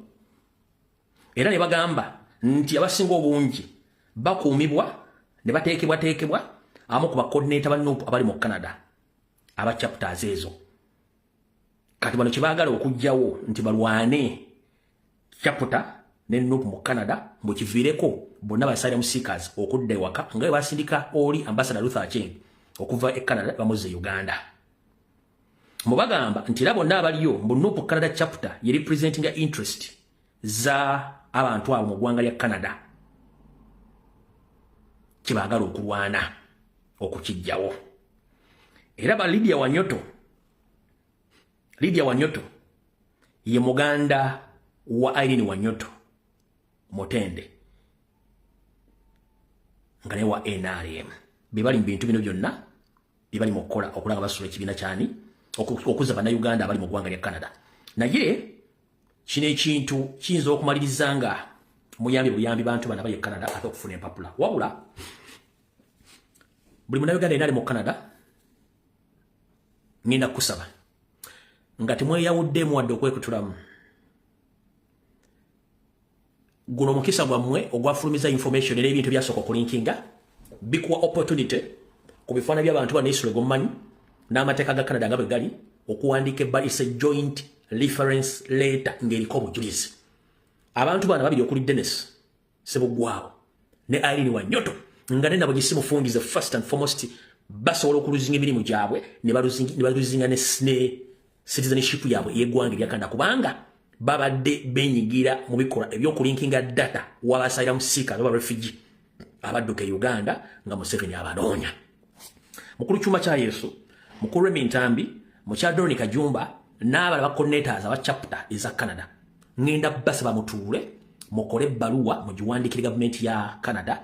era ne bagamba nti abasinga obungi bakuumibwa ne bateekebwa abamu ku bacoordinator ba NUP abali mu Canada aba chapters ezo. Kati bano kibaagala okugjawo nti balwane chapter ne NUP mu Canada mbu kiviireko bonna basaalira seekers okudda ewaka nga bwe basindika oli Ambassador Luther Acheng okuva e Canada bamuzze Uganda. Mubagamba nti era bonna abaliyo mbu NUP Canada chapter ye representing interest za abantu abo mu ggwanga lya Canada kibaagala okulwana okukijjawo. Era ba Lydia Wanyoto ye muganda wa Irene Wanyoto Motende nga ne wa NRM bebali mu bintu bino byonna bibali mu kukola okulanga basula ekibiina kyani okuza bannayuganda abali mu ggwanga lya Canada. Naye kino ekintu kiyinza okumaliriza nga buyambi bantu bana abali e Canada ate okufuna empapula. Wabula buli munnayuganda yenna ali mu Canada ngenda kusaba nga temweyawuddemu wadde okwekutulamu. Guno omukisa gwammwe ogwafulumiza information era ebintu byasooka okulinkinga bikuwa opportunity ku bifaananyi by'abantu bano Isiro gommanyi n'amateeka ga Canada nga bwe gali okuwandiika ebbali is a joint reference letter ng'eriko obujulizi. Abantu bano babiri okuli Dennis Sebugwawo ne Irene Wanyoto nga ne nabo gisimufungize first and foremost basobola okuluzinga emirimu gyabwe ne baluzinga ne citizenship yabwe y'eggwanga lya Canada kubanga babadde benyigira mu bikolwa ebyokulinkinga data w'abasayira musika oba refugee abadduka e Uganda nga Museveni abanoonya. Mukulu Kyuma kya Yesu, Mukulu Remi Ntambi, Mukyala Dorothy Kajumba n'abalala ba coordinators aba chapter eza Canada ngenda basaba mutuule mukole ebbaluwa mugiwandiikire gavumenti ya Canada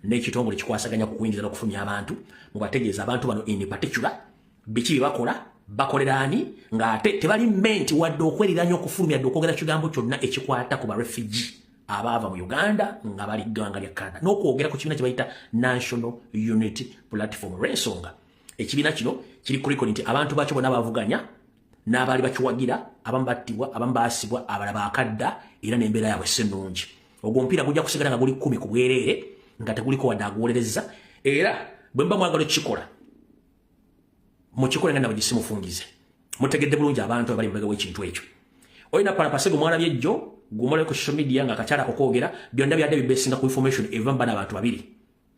n'ekitongole kikwasaganya ku kuyingiza n'okufulumya abantu mubategeeza abantu bano in particular biki bye bakola bakolera ani ng'ate tebali menti wadde okweriranya okufulumya dde okwogera kigambo kyonna ekikwata ku barefugee abaava mu Uganda nga bali ggwanga lya Canada n'okwogera ku kibiina kye bayita National Unity Platform. Olw'ensonga ekibiina kino kiri ku likodi nti abantu bakyo bonna bavuganya n'abaali bakiwagira abamu battibwa abamu baasibwa abalala baakadda era n'embeera yaabwe si nnungi. Ogwo omupiira gujja kusigala nga guli 10 ku bwereere nga teguliko wadde aguwolereza era bwe mba mwagala okukikola mukikole nga nabo gisimufungize mutegedde bulungi abantu abali mubega w'ekintu ekyo. Olina Parapasego mwalabye ejjo gumole ku social media nga kakyala kokwogera byonna byadde bibesinga ku information eva mbana abantu babiri.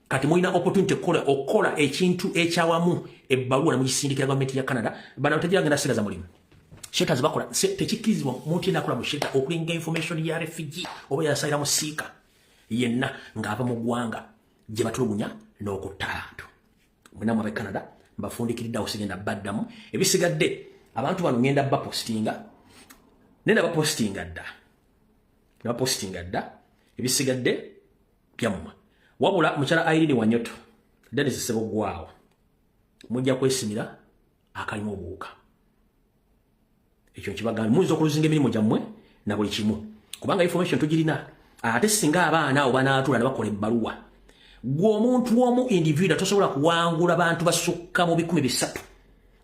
Kati mulina opportunity okola ekintu ekyawamu ebbaluwa namukisindikira gavumenti ya Canada bana batajja ngenda sigaza mulimu. Shelters bakola tekikirizibwa muntu yenna akola mu shelter okulinga information ya refugee oba yasayira musiika yenna ng'ava mu ggwanga gye batulugunya n'okutta abantu. Mwena mu Canada mbafundikiridde awo sigenda baddamu ebisigadde abantu bano ngenda bapostinga nenda bapostinga dda ebisigadde byammwe. Wabula mukyala Irene Wanyoto Dennis Sebugwawo mujja kwesimira akalimu obuwuka ekyo kibagambe muyinza okuluzinga emirimu gyammwe na buli kimu kubanga information tugirina ate singa abaana abo banaatula ne bakola ebbaluwa gwe omuntu omu individual tosobola kuwangula bantu basukka mu 300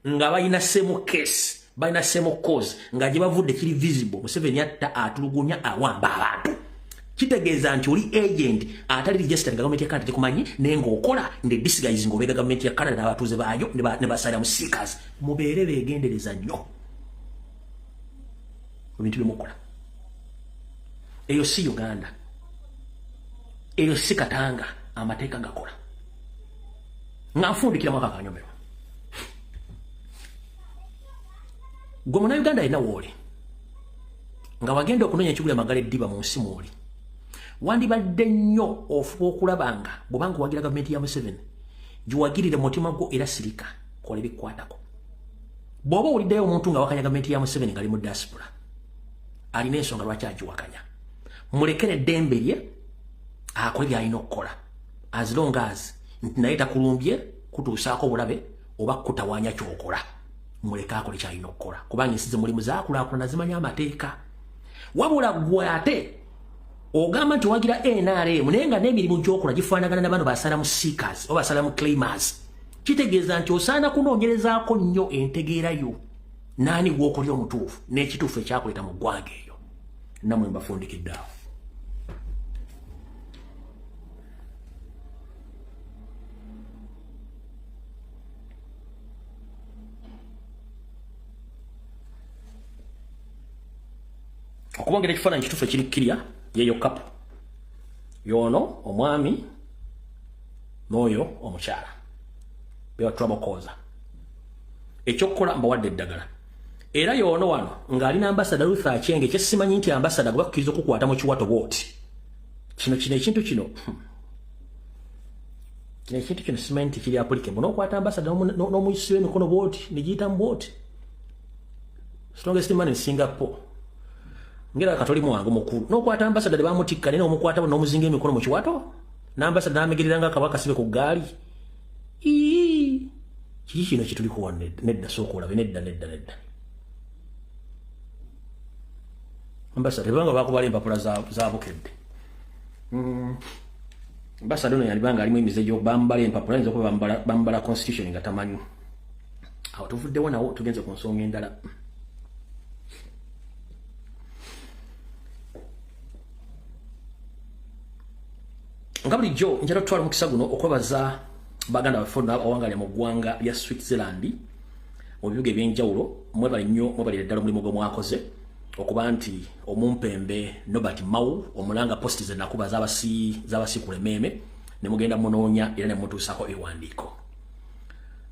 nga balina same case balina same cause nga gye bavudde kiri visible. Museveni atta atulugunya awamba abantu kitegeeza nti oli agent atali registered gavumenti ya Canada tekumanyi naye ng'okola nde disguising obega gavumenti ya Canada n'abatuuze baayo ne basayira mu seekers. Mubeere beegendereza nnyo ebintu byemukola. Eyo si Uganda, eyo si Katanga amateeka gakola nga nfundikira mwaka kanyomero. Gwe Munnayuganda alina wooli nga wagenda okunoonya ekigula Magala Eddiba mu nsi mwoli wandibadde nnyo ofuba okulaba nga bw'obanga owagira gavumenti ya Museveni giwagirire mutima gwo era sirika kola ebikwatako. Bw'oba owuliddeyo omuntu nga wakanya gavumenti ya Museveni nga ali mu diaspora alina ensonga lwaki agiwakanya. Mulekere eddembe lye akole by'alina okukola as long as nti naye takulumbye kutuusaako obulabe oba kutawaanya kyokola. Muleke akole kyalina okukola kubanga ensi ze mulimu zaakulaakulana zimanya amateeka. Wabula gwe ate ogamba nti owagira NRM naye nga n'emirimu gy'okola gifaanagana na bano basala mu seekers oba basala mu claimers. Kitegeeza nti osaana kunoonyerezaako nnyo entegeerayo naani gw'okolya omutuufu n'ekituufu ekyakuleeta mu ggwanga eyo. Nammwe mbafundikidde awo. Okubongera ekifaananyi kituufu ekirikkirya yeyo kapu y'ono omwami n'oyo omukyala bebatula mukooza ekyokukola mbawadde eddagala era y'ono wano ng'alina ambasada Ruth Achenge kyesimanyi nti ambasada gwe bakkiriza okukwata mu kiwato bwoti ekintu kino simanyi nti kiri applicable n'okwata ambasada n'omuyisiwa emikono bwoti ne giyita mu bwoti strongest man in Singapore ngera katoli mwangu mukulu n'okwata ambasada de bamutikka ne n'omukwata n'omuzinga emikono mu kiwato n'ambassador n'amegereranga kabaka sibe ku gaali kiki kino kituli kuwa nedda sooka olabe nedda ambassador banga bakubala empapula za bukedde ambassador ono yalibanga alimu emize gyo bambala empapula ayinza okuba bambala constitution nga tamanyi awo tuvuddewo nawo tugenze ku nsonga endala nga bulijjo njala tutwala mukisa guno okwebaza baganda baffe abawangalya mu ggwanga lya Switzerland mu bibuga ebyenjawulo mwebale nnyo mwebalira ddala omulimu gwe mwakoze okuba nti omumpembe Norbert Mao omulanga posti ze nakuba z'abasikula emmeeme ne mugenda munoonya era ne mutuusako ebiwandiiko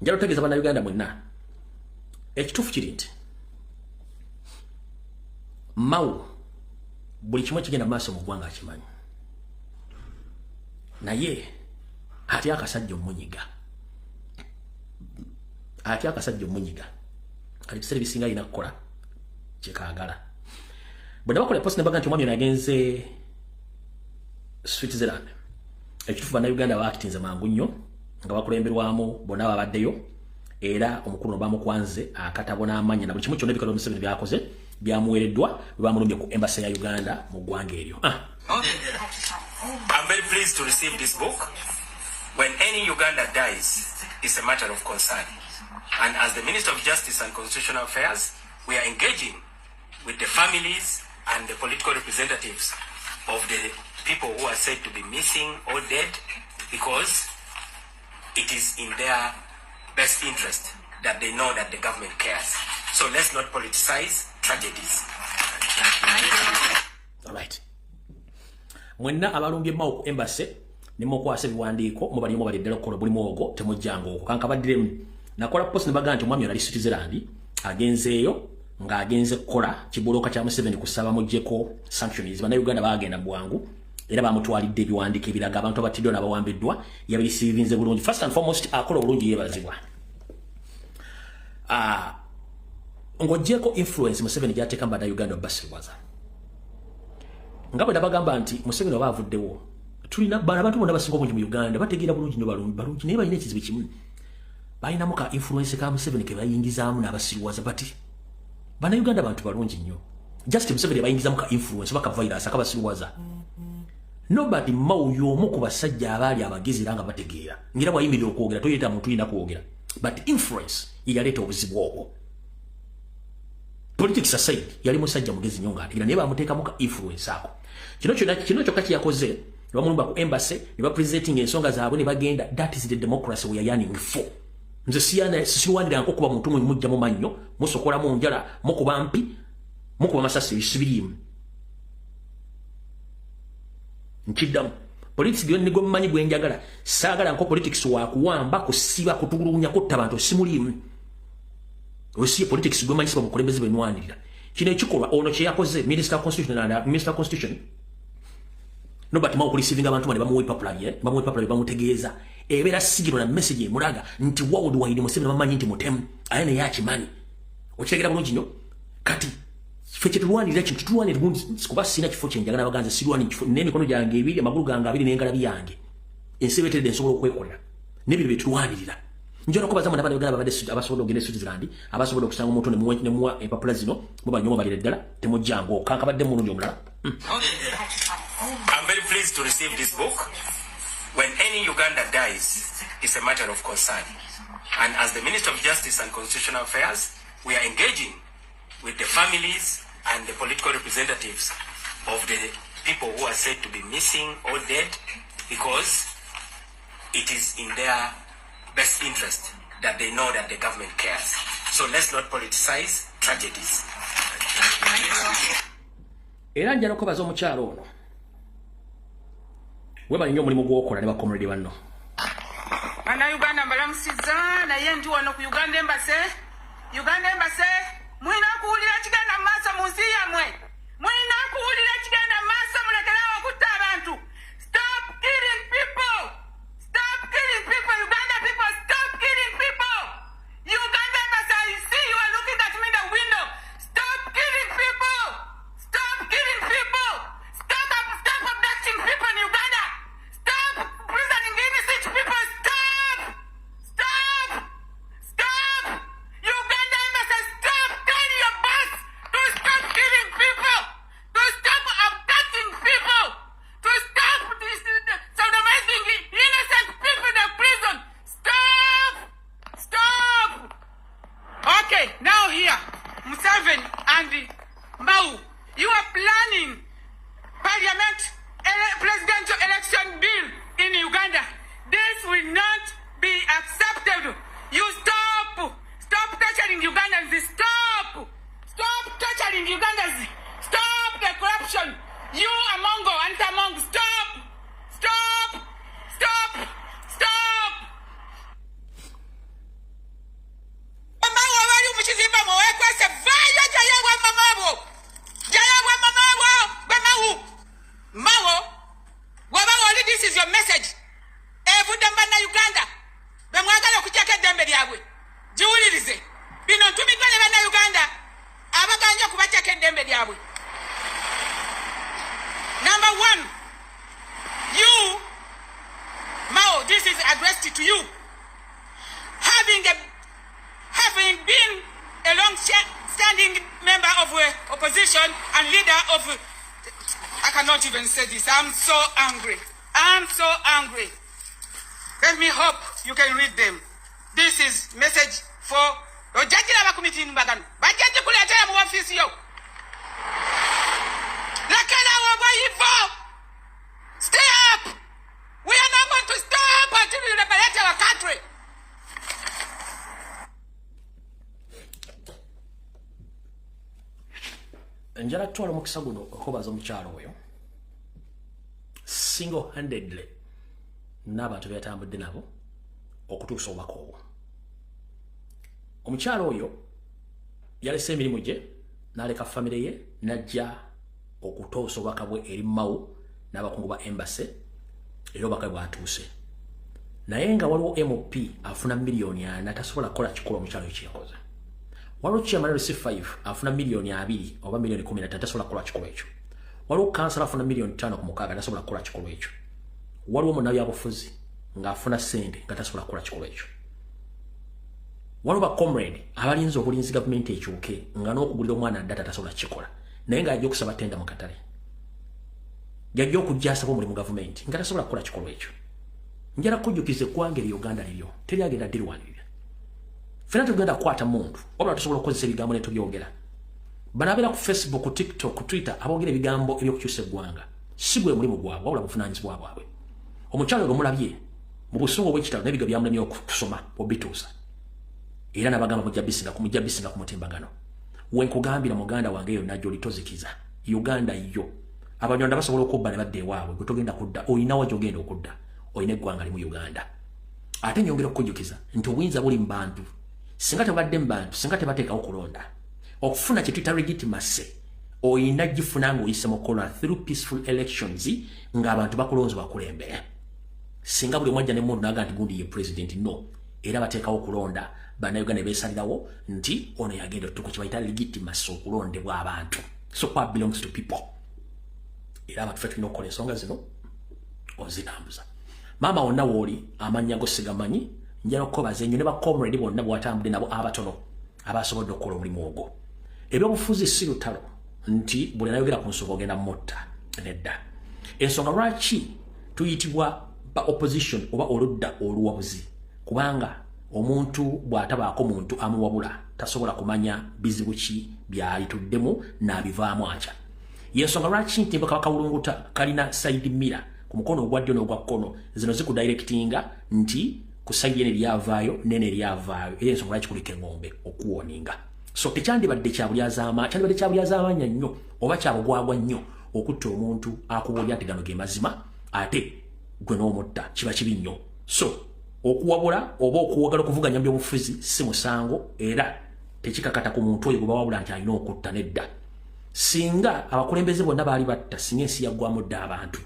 njala otegeeza bannayuganda mwenna ekituufu kiri nti Mao buli kimu ekigenda mu maaso mu ggwanga akimanyi naye ati akasajja omunyiga kali biseera bisinga alina kukola kyekaagala bwe nabakola post nebaga nti omwami ono agenze Switzerland ekituufu bannayuganda baakitinze mangu nnyo nga bakulemberwamu bonna babaddeyo era omukulu no bamukwanze akatabo n'amanya na buli kimu kyonna ebikalo Museveni byakoze byamuweereddwa bwe bamulumbye ku embassy ya Uganda mu ggwanga eryo. I'm very pleased to receive this book. When any Uganda dies, it's a matter of concern. And as the Minister of Justice and Constitutional Affairs, we are engaging with the families and the political representatives of the people who are said to be missing or dead, because it is in their best interest that they know that the government cares. So let's not politicize tragedies. All right. Mwenna abalumbye Mao ku embassy nemukwasa ebiwandiiko mubali ddala okukola buli mwogo temujjanga okwo kankabaddiremu nakola post nebaga nti omwami ali Switzerland agenzeeyo ng'agenze kukola kibulooka kya Museveni kusaba muggyeko sanctions bannayuganda baagenda bwangu era bamutwalidde ebiwandiiko ebiraga abantu abattiddwa n'abawambiddwa yabirisiivinze bulungi. First and foremost akola obulungi yeebazibwa ng'oggyeko influence Museveni gy'ateeka mu bannayuganda obbasirwaza nga bwe nabagamba nti Museveni oba avuddewo tulina abantu bonna basinga obungi mu Uganda bategeera bulungi nnyo balungi naye balina ekizibu kimu balinamu ka influence ka Museveni ke bayingizaamu n'abasirwaza bati bannayuganda bantu balungi nnyo just Museveni bayingizamu ka influence oba ka virus akabasirwaza. Norbert Mao y'omu ku basajja abaali abagezi era nga bategeera ngira bwayimirira okwogera toyeta muntu yina kwogera but influence yaleeta obuzibu obwo. Politics aside yali musajja mugezi nnyo ng'ategeera naye bamuteekamu ka influence ako kino kyokka kyeyakoze ne bamulumba ku embassy ne bapresenting ensonga zaabwe ne bagenda. That is the democracy we are yearning for. Nze siwanira nkokuba muntu mujja mu mannyo musokola mu njala mukuba mpi mukuba masasi ebisibiriimu nkiddamu politics gyo nigo mmanyi gwe njagala saagala nko politics wakuwamba kusiba kutulunya kutta bantu simuliimu osi politics gwe manyi siba mukulembeze benwanirira kino ekikolwa ono kyeyakoze Minister Constitution Norbert Mao receiving abantu bane bamuwe papula bamutegeeza ebeera sigiro na message emulaga nti world wide Museveni bamanyi nti mutemu ayane yakimanyi okitegeera bulungi nnyo kati ffe kyetulwanirira kino tutulwanira kuba sina kifo kyenjagala baganze sirwani kifo n'emikono gyange ebiri amagulu gange abiri n'engalabi yange ensi ebetedde nsobola okwekolera n'ebyo bye tulwanirira njora kubaza mu nabana baganda babadde abasobola okugenda Switzerland abasobola okusanga omuntu ne muwa empapula zino mubanyomo balire ddala temujjango kankabadde mulungi omulala. I'm very pleased to receive this book. When any Uganda dies, it's a matter of concern. And as the Minister of Justice and Constitutional Affairs, we are engaging with the families and the political representatives of the people who are said to be missing or dead, because it is in their best interest that they know that the government cares. So let's not politicize tragedies. Era njala okubaza omukyalo ono weba nnyo omulimu gw'okola ne bakomredi banno Bannayuganda mbalamusizza naye ndi wano ku Uganda Embassy mulina kuwulira ekigenda mu maaso mu nsi yammwe mulina kuwulira ekigenda mu maaso mulekerawo okutta abantu. Stop killing people, Uganda people, stop killing people. Uganda Embassy, I see you are looking at me in the window. Stop killing people, stop abducting people in Uganda. Stop addressed to you. Having been a long-standing member of opposition and leader of, I cannot even say this. I'm so angry. I'm so angry. Let me hope you can read them. This is message for Ojajira committee in Bagan. Bajaji kuletea mu office yo. Lakana wabayivo. Stay up. We are not going to stop until we liberate our country. Njala kutwala mukisa guno okubaza omukyalo oyo single-handedly n'abantu byatambudde nabo okutuusa obubaka obwo. Omukyalo oyo yalese emirimu gye n'aleka famire ye n'ajja okutoosa obubaka bwe eri Mao n'abakungu ba embassy era obubaka bwatuuse. Naye nga waliwo MOP afuna miliyoni 4 tasobola kukola kikolo omukyalo ekyo yakoze. Waliwo chairman RC5 afuna miliyoni 2 oba miliyoni 15 tasobola kukola kikolo ekyo. Waliwo kansala afuna miliyoni 5 ku mukaaga tasobola kukola kikolo ekyo. Waliwo munnabyabufuzi ng'afuna ssente nga tasobola kukola kikolo ekyo. Waliwo ba comrade abalinze obulinzi gavumenti ekyuke nga n'okugulira omwana data tasobola kikola naye ng'ajja okusaba tenda mu katale. Yajja okujja asaba omulimu gavumenti nga tasobola kukola kikolo ekyo. Njala kujjukiza eggwanga eryo Uganda liryo teryagenda ddirwanirira. Ffenna tugenda kukwata muntu wabula tusobola okukozesa ebigambo ne tubyogera. Bano abeera ku Facebook, ku TikTok, ku Twitter aboogera ebigambo eby'okukyusa eggwanga si gwe mulimu gwabwe wabula buvunaanyizibwa bwabwe. Omukyalo omulabye mu busungu obw'ekitalo n'ebigo byamulemye okusoma obituusa. Era n'abagamba mujja bisinga ku mutimbagano. Wenkugambira muganda wange yonna gy'olitozikiza. Uganda yo. Abanyonda basobola okubba ne badda ewaabwe gwe togenda kudda. Oyinawo gy'ogenda okudda. Oyina eggwanga limu Uganda. Ate nyongera okukujjukiza nti obuyinza buli mu bantu. Singa tebadde mu bantu, singa tebateekawo kulonda. Okufuna kye tuyita legitimacy oyina gifuna ng'oyise mu kola through peaceful elections ng'abantu bakulonze bakulembera. Singa buli mwajja ne mundu n'aga nti gundi ye president no. Era bateekawo kulonda bannayuganda beesalirawo nti ono yagenda otutuuka kye bayita legitimacy okulondebwa abantu. So power belongs to people. Era abantu ffe tulina okukola ensonga zino ozitambuza. Maama wonna wooli amannya go sigamanyi njala okukobaza ennyo ne bakomredi bonna bw'atambudde nabo abatono abasobodde okukola omulimu ogwo. Ebyobufuzi si lutalo nti buli anayogera ku nsonga ogenda mutta nedda. Ensonga lwaki tuyitibwa ba opposition oba oludda oluwabuzi kubanga omuntu bw'atabaako muntu amuwabula tasobola kumanya bizibu ki by'alituddemu n'abivaamu atya. Yensonga lwaki ntimbo Kabaka Bulunguta kalina side mirror ku mukono ogwa ddyo n'ogwa kkono zino zikudirectinga nti ku side ene lyavaayo nene lyavaayo era ensonga lwaki kuliko engombe okuwoninga. So tekyandibadde kyandibadde kyabulyazamanya nnyo oba kyabugwagwa nnyo okutta omuntu akubuulya nti gano ge mazima ate gwe n'omutta kiba kibi nnyo. So okuwabula oba okuwagala okuvuganya by'obufuzi si musango era tekikakata ku muntu oyo gwe bawabula nti alina okutta nedda. Singa abakulembeze bonna baali batta singa ensi yaggwamu dda abantu.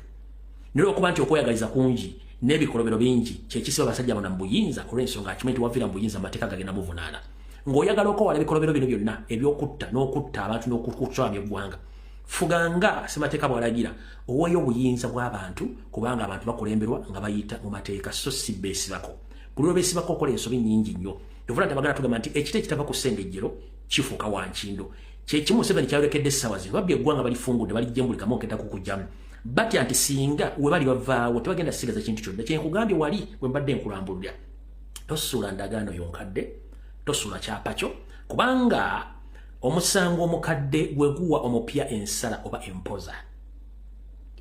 Naye okuba nti okweyagaliza kungi n'ebikolobero bingi kyekisiba abasajja bonna mu buyinza olw'ensonga akimanyi nti waviira mu buyinza amateeka gagenda muvunaana. Ng'oyagala okowala ebikolobero bino byonna eby'okutta n'okutta abantu n'okukyamya eggwanga. Fuganga ssemateeka bw'alagira oweeyo obuyinza bw'abantu kubanga abantu bakulemberwa nga bayita mu mateeka so si beesibako. Buli lw'obeesibako okola ensobi nnyingi nnyo. Tuvula nti abaganda tugamba nti ekita ekitava ku ssengejjero kifuuka wankindo. Kyekimu Museveni kyayolekedde essaawa zino babbye eggwanga balifungudde balijjembulikamu okenda kukugyamu. Batya nti singa we bali bavaawo tebagenda sigaza kintu kyonna. Kyenkugambye wali bwe mbadde nkulambulira. Tosuula ndagaano yonkadde, tosuula kyapa kyo kubanga omusango omukadde gwe guwa omupya ensala oba empoza.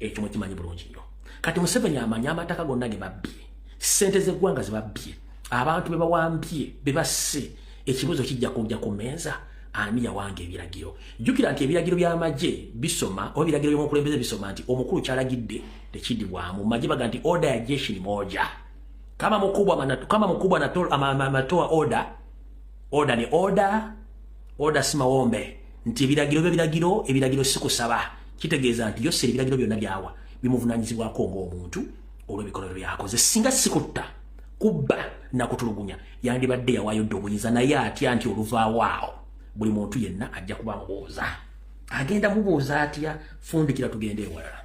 Ekyo mukimanyi bulungi nnyo. Kati Museveni amanya amataka gonna ge babbye, ssente z'eggwanga ze babbye, abantu be bawambye be basse, ekibuzo kijja kujja ku mmeeza ani yawange ebiragiro. Jjukira nti ebiragiro by'amagye bisoma oba ebiragiro by'omukulembeze bisoma nti omukulu kyalagidde tekidibwamu. Magye baga nti order ya jeshi ni moja. Kama mkubwa anatoa order ni order si mawombe. Nti ebiragiro si kusaba. Kitegeeza nti yose ebiragiro byonna byawa bimuvunaanyizibwako ng'omuntu olw'ebikolwa byakoze. Singa sikutta kubba na kutulugunya yandibadde yawaayo dde obuyinza naye atya nti oluvaawo buli muntu yenna ajja kuba mubuuza. Agenda mubuuza atya fundikira tugende ewalala.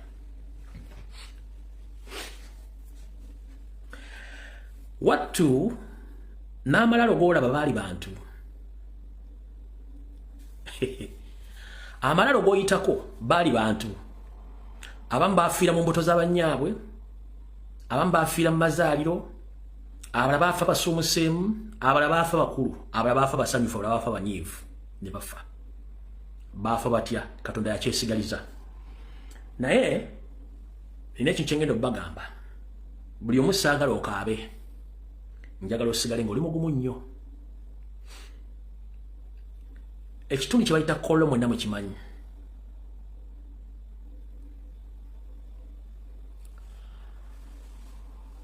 wattu n'amalalo g'olaba baali bantu amalalo g'oyitako baali bantu abamu baafiira mu mbuto z'abanyaabwe abamu baafiira mu mazaaliro abalala baafa basuumuseemu abalala baafa bakulu abalala baafa basanyufu abalala baafa banyiivu ne baafa batya Katonda yakyesigaliza naye nina ekintu kye ngenda obbagamba buli omu saagala okaabe njagala osigale ng'oli mugumu nnyo ekitundu kye bayita Kololo mwenna mukimanyi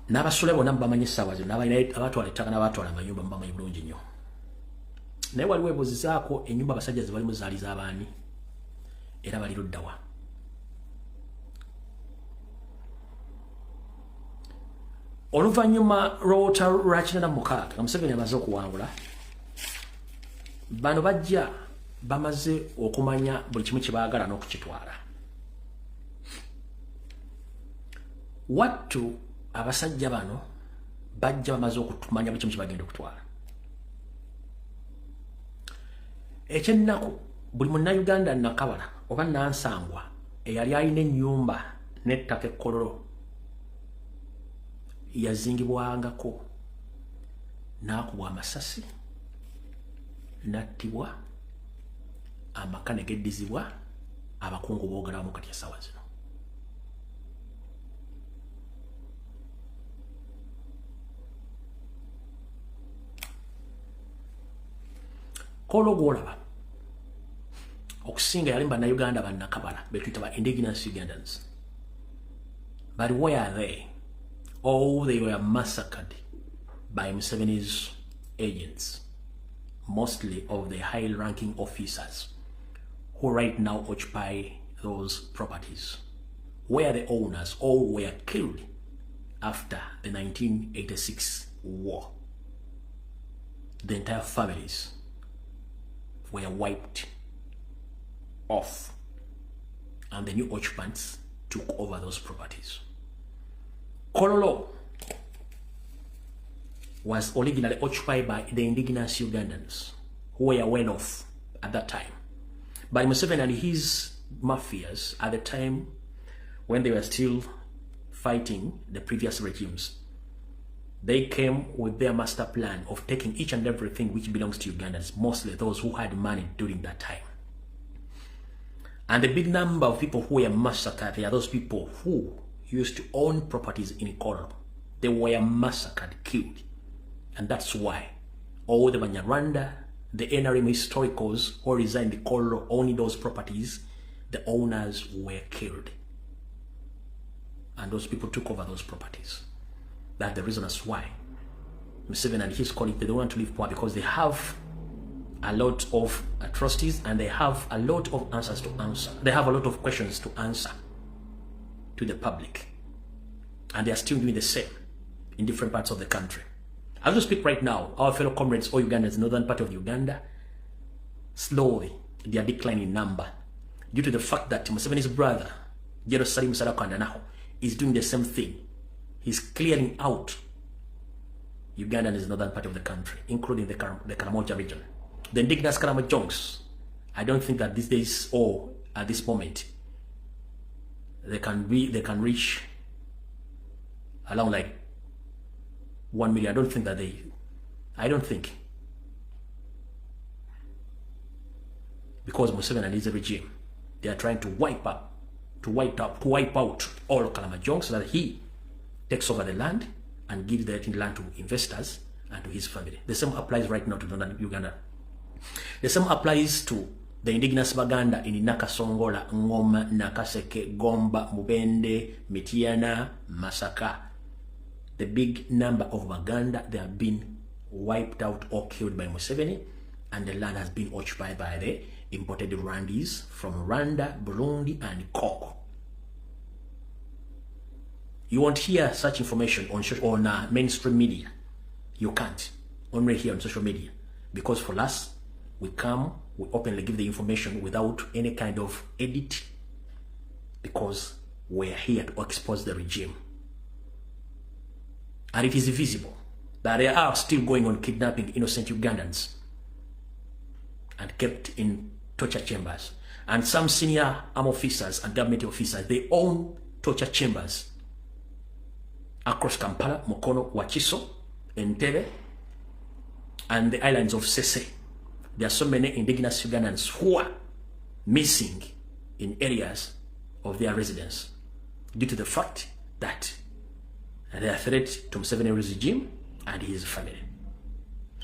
n'abasula bonna mubamanyi essaawa zino abatwala ettaka n'abatwala amayumba mubamanyi bulungi nnyo naye waliwo ebuuzizaako ennyumba abasajja ze balimu zaali z'abaani era bali luddawa oluvannyuma lw'olutalo lwa 96 nga Museveni amaze okuwangula bano bajja bamaze okumanya buli kimu kye baagala n'okukitwala wattu abasajja bano bajja bamaze okumanya buli kimu kye bagenda okutwala ekyennaku buli munnayuganda nakabala oba nansangwa eyali alina ennyumba n'ettaka e Kololo yazingibwangako n'akubwa amasasi nattibwa amaka ne geddizibwa abakungu boogalamu kati essaawa zino Kololo gw'olaba okusinga yali bannayuganda bannakabala betuyita ba indigenous Ugandans but where are they? Oh, they were massacred by Museveni's agents, mostly of the high-ranking officers who right now occupy those properties, where the owners all were killed after the 1986 war. The entire families were wiped off, and the new occupants took over those properties. Kololo was originally occupied by the indigenous Ugandans who were well off at that time. But Museveni and his mafias at the time when they were still fighting the previous regimes, they came with their master plan of taking each and everything which belongs to Ugandans, mostly those who had money during that time. And the big number of people who were massacred, they are those people who used to own properties in Kololo. They were massacred, killed. And that's why all the Banyarwanda, the NRM historicals who resigned in Kololo owning those properties, the owners were killed. And those people took over those properties. That's the reason as why Museveni and his colleagues, they don't want to live poor because they have a lot of atrocities and they have a lot of answers to answer. They have a lot of questions to answer to the public, and they are still doing the same in different parts of the country. As we speak right now, our fellow comrades, all Ugandans, northern part of Uganda, slowly they are declining in number due to the fact that Museveni's brother, Jerusalem Sadakandanaho, is doing the same thing. He's clearing out Uganda and the northern part of the country, including the Karamoja region. The indigenous Karamojongs, I don't think that these days or at this moment they can reach around like 1 million. I don't think because Museveni and his regime, they are trying to wipe out all Karamojongs so that he takes over the land and gives the land to investors and to his family. The same applies right now to northern Uganda. The same applies to the indigenous Baganda in Nakasongola, Ngoma, Nakaseke, Gomba, Mubende, Mitiana, Masaka. The big number of Baganda, they have been wiped out or killed by Museveni, and the land has been occupied by the imported Rwandese from Rwanda, Burundi, and Congo. You won't hear such information on mainstream media. You can't. Only here on social media. Because for us, we openly give the information without any kind of edit, because we're here to expose the regime. And it is visible. that they are still going on kidnapping innocent Ugandans and kept in torture chambers. And some senior armed officers and government officers, they own torture chambers across Kampala, Mukono, Wakiso, Entebbe, and the islands of Sese. There are so many indigenous Ugandans who are missing in areas of their residence due to the fact that they are a threat to Museveni's regime and his family.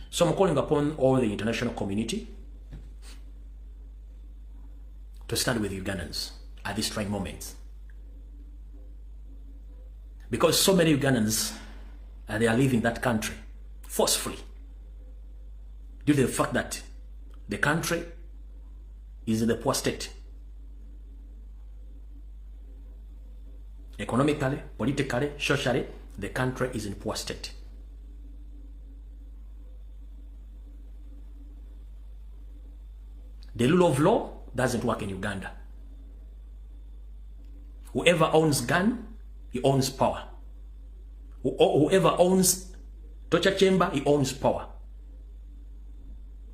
So I'm calling upon all the international community to stand with Ugandans at this trying moment. Because so many Ugandans, they are leaving that country forcefully due to the fact that the country is in a poor state. Economically, politically, socially, the country is in a poor state. The rule of law doesn't work in Uganda. Whoever owns gun, he owns power. Whoever owns torture chamber, he owns power.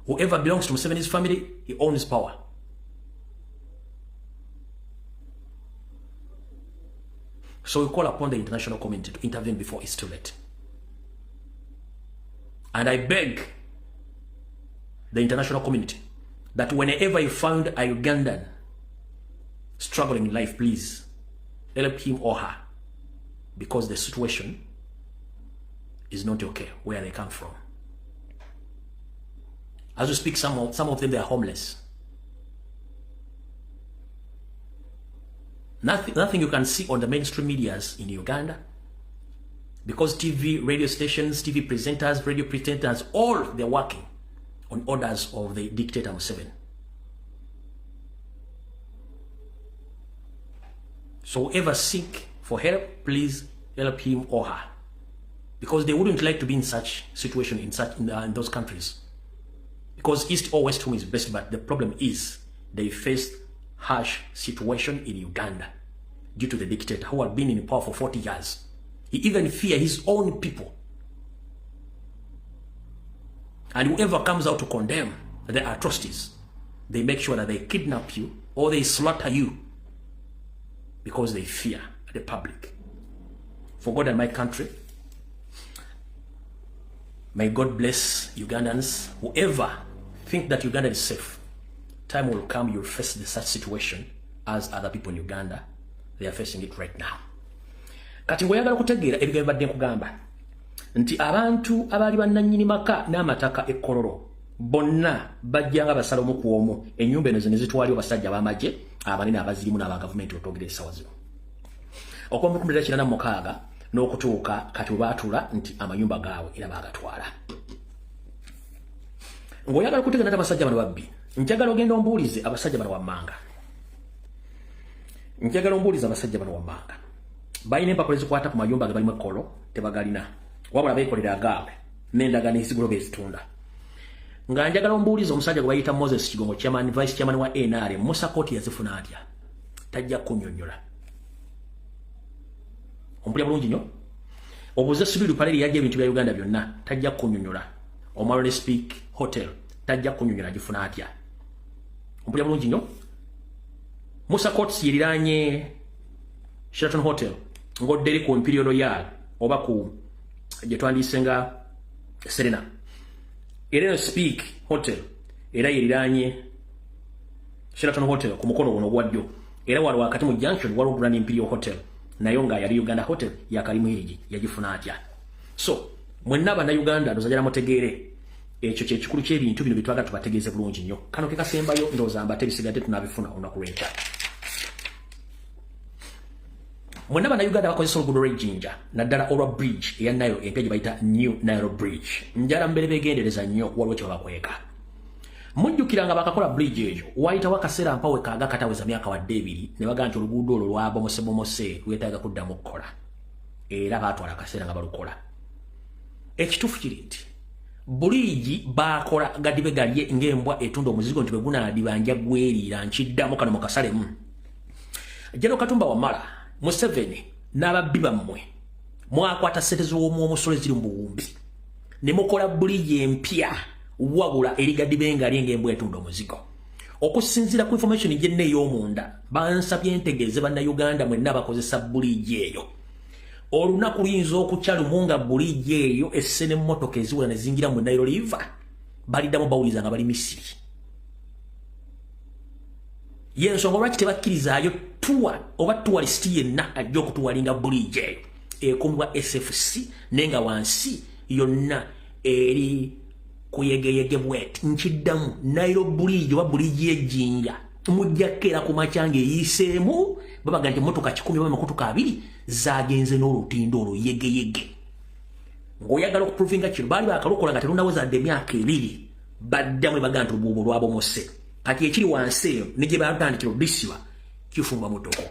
Whoever belongs to Museveni's family, he owns power. So we call upon the international community to intervene before it's too late. And I beg the international community that whenever you find a Ugandan struggling in life, please help him or her, because the situation is not okay where they come from. As we speak, some of them, they are homeless. Nothing you can see on the mainstream medias in Uganda, because TV, radio stations, TV presenters, radio presenters, all they're working on orders of the dictator Museveni. So whoever seek for help, please help him or her, because they wouldn't like to be in such situation in those countries. Because East or West home is best, but the problem is they face harsh situation in Uganda due to the dictator who had been in power for 40 years. He even fears his own people. And whoever comes out to condemn the atrocities, they make sure that they kidnap you or they slaughter you because they fear the public. For God and my country, may God bless Ugandans. Whoever think that Uganda is safe, time will come, you'll face such situation as other people in Uganda. They are facing it right now. Kati ngoyagala kutegeera ebigambo badde nkugamba nti abantu abali bannannyini maka n'amataka ekkololo bonna bajjanga basala omu ku omu ennyumba eno zino zitwali abasajja ab'amagye abanene abazirimu n'abagavumenti otwogera essawa zino okuva mu 1986 n'okutuuka kati webaatula nti amayumba gaabwe era baagatwala. Ng'oyagala kutegeera nti abasajja bano babbi, njagala ogenda ombuulize abasajja bano wammanga. Njagala ombuulize abasajja bano wammanga. Balina empapula ezikwata ku mayumba ge balimu ekkolo tebagalina, wabula beekolera agaabwe n'endagaano ezigula beezitunda. Nga njagala ombuulize omusajja gwe bayita Moses Kigongo, vice chairman wa NRM, Musa Koti yazifuna atya? Tajja kunnyonnyola. Ompulya bulungi nnyo? Obuze Sibiru Paleri yajja ebintu bya Uganda byonna, tajja kunnyonnyola. Omarone Speak Hotel, tajja kunnyonnyola agifuna atya? Ompulya bulungi nnyo? Musa Koti yeriranye Sheraton Hotel, ng'odderi ku Imperial Royal oba ku gye twandiyise nga Serena. Era Speak Hotel era yeriranye Sheraton Hotel ku mukono guno ogwa ddyo. Era wali wakati mu junction waliwo Grand Imperial Hotel, nayo nga yali Uganda Hotel yakalimu hirigi yagifuna atya? So mwenna bannayuganda ndozajala mutegeere ekyo kye kikulu ky'ebintu bino bitwaga tubategeeze bulungi nnyo. Kano ke kasembayo ndowooza mbate bisigadde tunabifuna olunaku lw'enkya. Mwenna bannayuganda bakozesa oluguudo lw'ejjinja naddala olwa bridge eya Nile empya gye bayita New Nile Bridge. Njala mbere beegendereza nnyo waliwo kye babakweka. Mujjukiranga bakakola bridge eyo wayitawo akaseera mpawe kaaga kataweza myaka wadde ebiri ne bagamba nti oluguudo olwo lwabomosebomose lwetaaga kuddamu okukola. Era baatwala akaseera nga balukola. Ekituufu kiri nti buligi baakola gadibe galye ng'embwa etunda omuzigo nti bwe gunaadibanja gweriira nkiddamu kano mu kasalemu. Jeno Katumba Wamala, Museveni n'ababbi bammwe mwakwata ssente z'omu omusolo eziri mu buwumbi ne mukola bridge empya wabula erigadi bengali engembwe etunda omuzigo okusinzira ku information jenne ey'omunda bansabye ntegeeze bannayuganda mwenna bakozesa bridge eyo olunaku luyinza okukya lumunga bridge eyo essene mmotoka eziwera ne zingira mu Nile River baliddamu bawuliza nga bali Misiri yensonga lwaki tebakkirizayo tuwa oba tourist yenna ajja okutuwalinga bridge eyo ekumbwa SFC nenga wansi yonna eri kuyegeyege bwet nchiddamu Nile bridge oba bridge y'ejjinja mujjakera ku macyange yiseemu babaga nti motoka 10 oba makutuka 2 zagenze n'olutindo olwo yegeyege ng'oyagala okuprovinga kino baali bakalokola nga terunaweza dde emyaka 2 baddamu baga nti obuubo lwabomose kati ekiri wansi eyo ne gye batandikira odisiba kifumba mutoko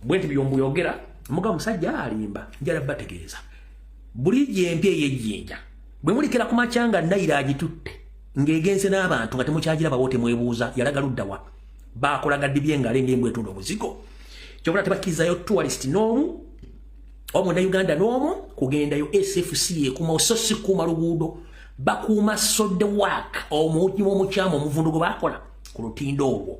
bwe nti byombu yogera muga musajja alimba njala bategeeza bridge empya ey'ejjinja bwe mulikira ku macyanga Nile agitutte ng'egenze n'abantu nga temukyagira bawote mwebuuza yalaga luddawa bakolaga dibyengale ng'embwe etunda omuzigo kyobula tebakkirizayo tourist n'omu Uganda n'omu kugendayo SFC ekuma ososi kuma luguudo bakuuma sodde work omuji w'omukyama omuvundu gwe bakola ku lutindo olwo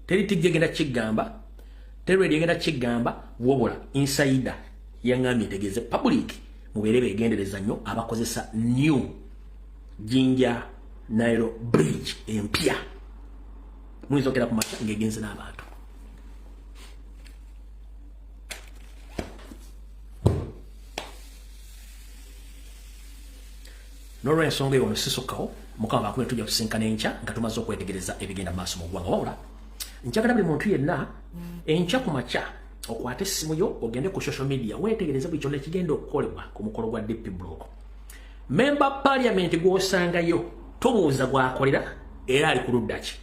teritijje genda kigamba terwedi egenda kigamba wobula insider yangambye tegeeze public mubeere begendereza nnyo abakozesa new Jinja Nile bridge empya mwizokera ku macha ngegenze n'abantu Nolwa ensonga eyo sisukkaho mukama bakume tujja kusinkana enkya nga tumaze okwetegereza ebigenda maaso mu ggwanga wabula njagala buli muntu yenna enkya ku makya okwate essimu yo ogende ku social media weetegereze buli kyonna ekigenda okukolebwa ku mukolo gwa DP Block member parliament gw'osangayo tobuuza gwakolera era ali ku ludda ki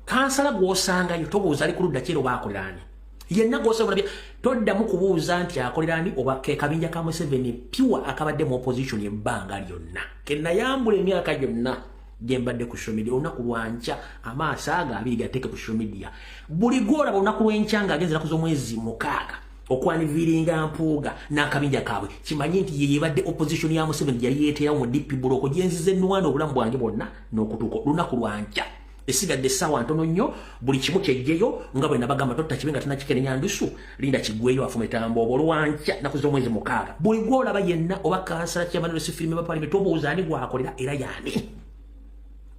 kansala gw'osangayo tobuuza ali ku ludda ki era oba akolera ani yenna gw'osabula toddamu kubuuza nti akolera ani oba ke kabinja ka Museveni pure akabadde mu opposition ebbanga lyonna kennayambula emyaka gyonna gembadde ku social media olunaku lwankya amaaso ago 2 gateeke ku social media buli gwolaba olunaku lw'enkya ng'agenzera ku z'omwezi 6 okwaniviringa mpuuga n'akabinja kaabwe kimanyi nti ye yebadde opposition ya Museveni yali yeeteerawo mu DP Block gyenzize nnwana obulamu bwange bwonna n'okutuuka olunaku lwankya esigadde essaawa ntono nnyo buli kimu kyejjeyo nga bwe nabagamba totta kibe nga tannakikeneya ndusu linda kigweyo afumetambo olwankya naku z'omwezi 6 buli gwolaba yenna oba kansala ky'amanolesi filime ba parliament obuuza ani gwakolera era yaani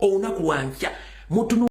olunaku lwankya mutunu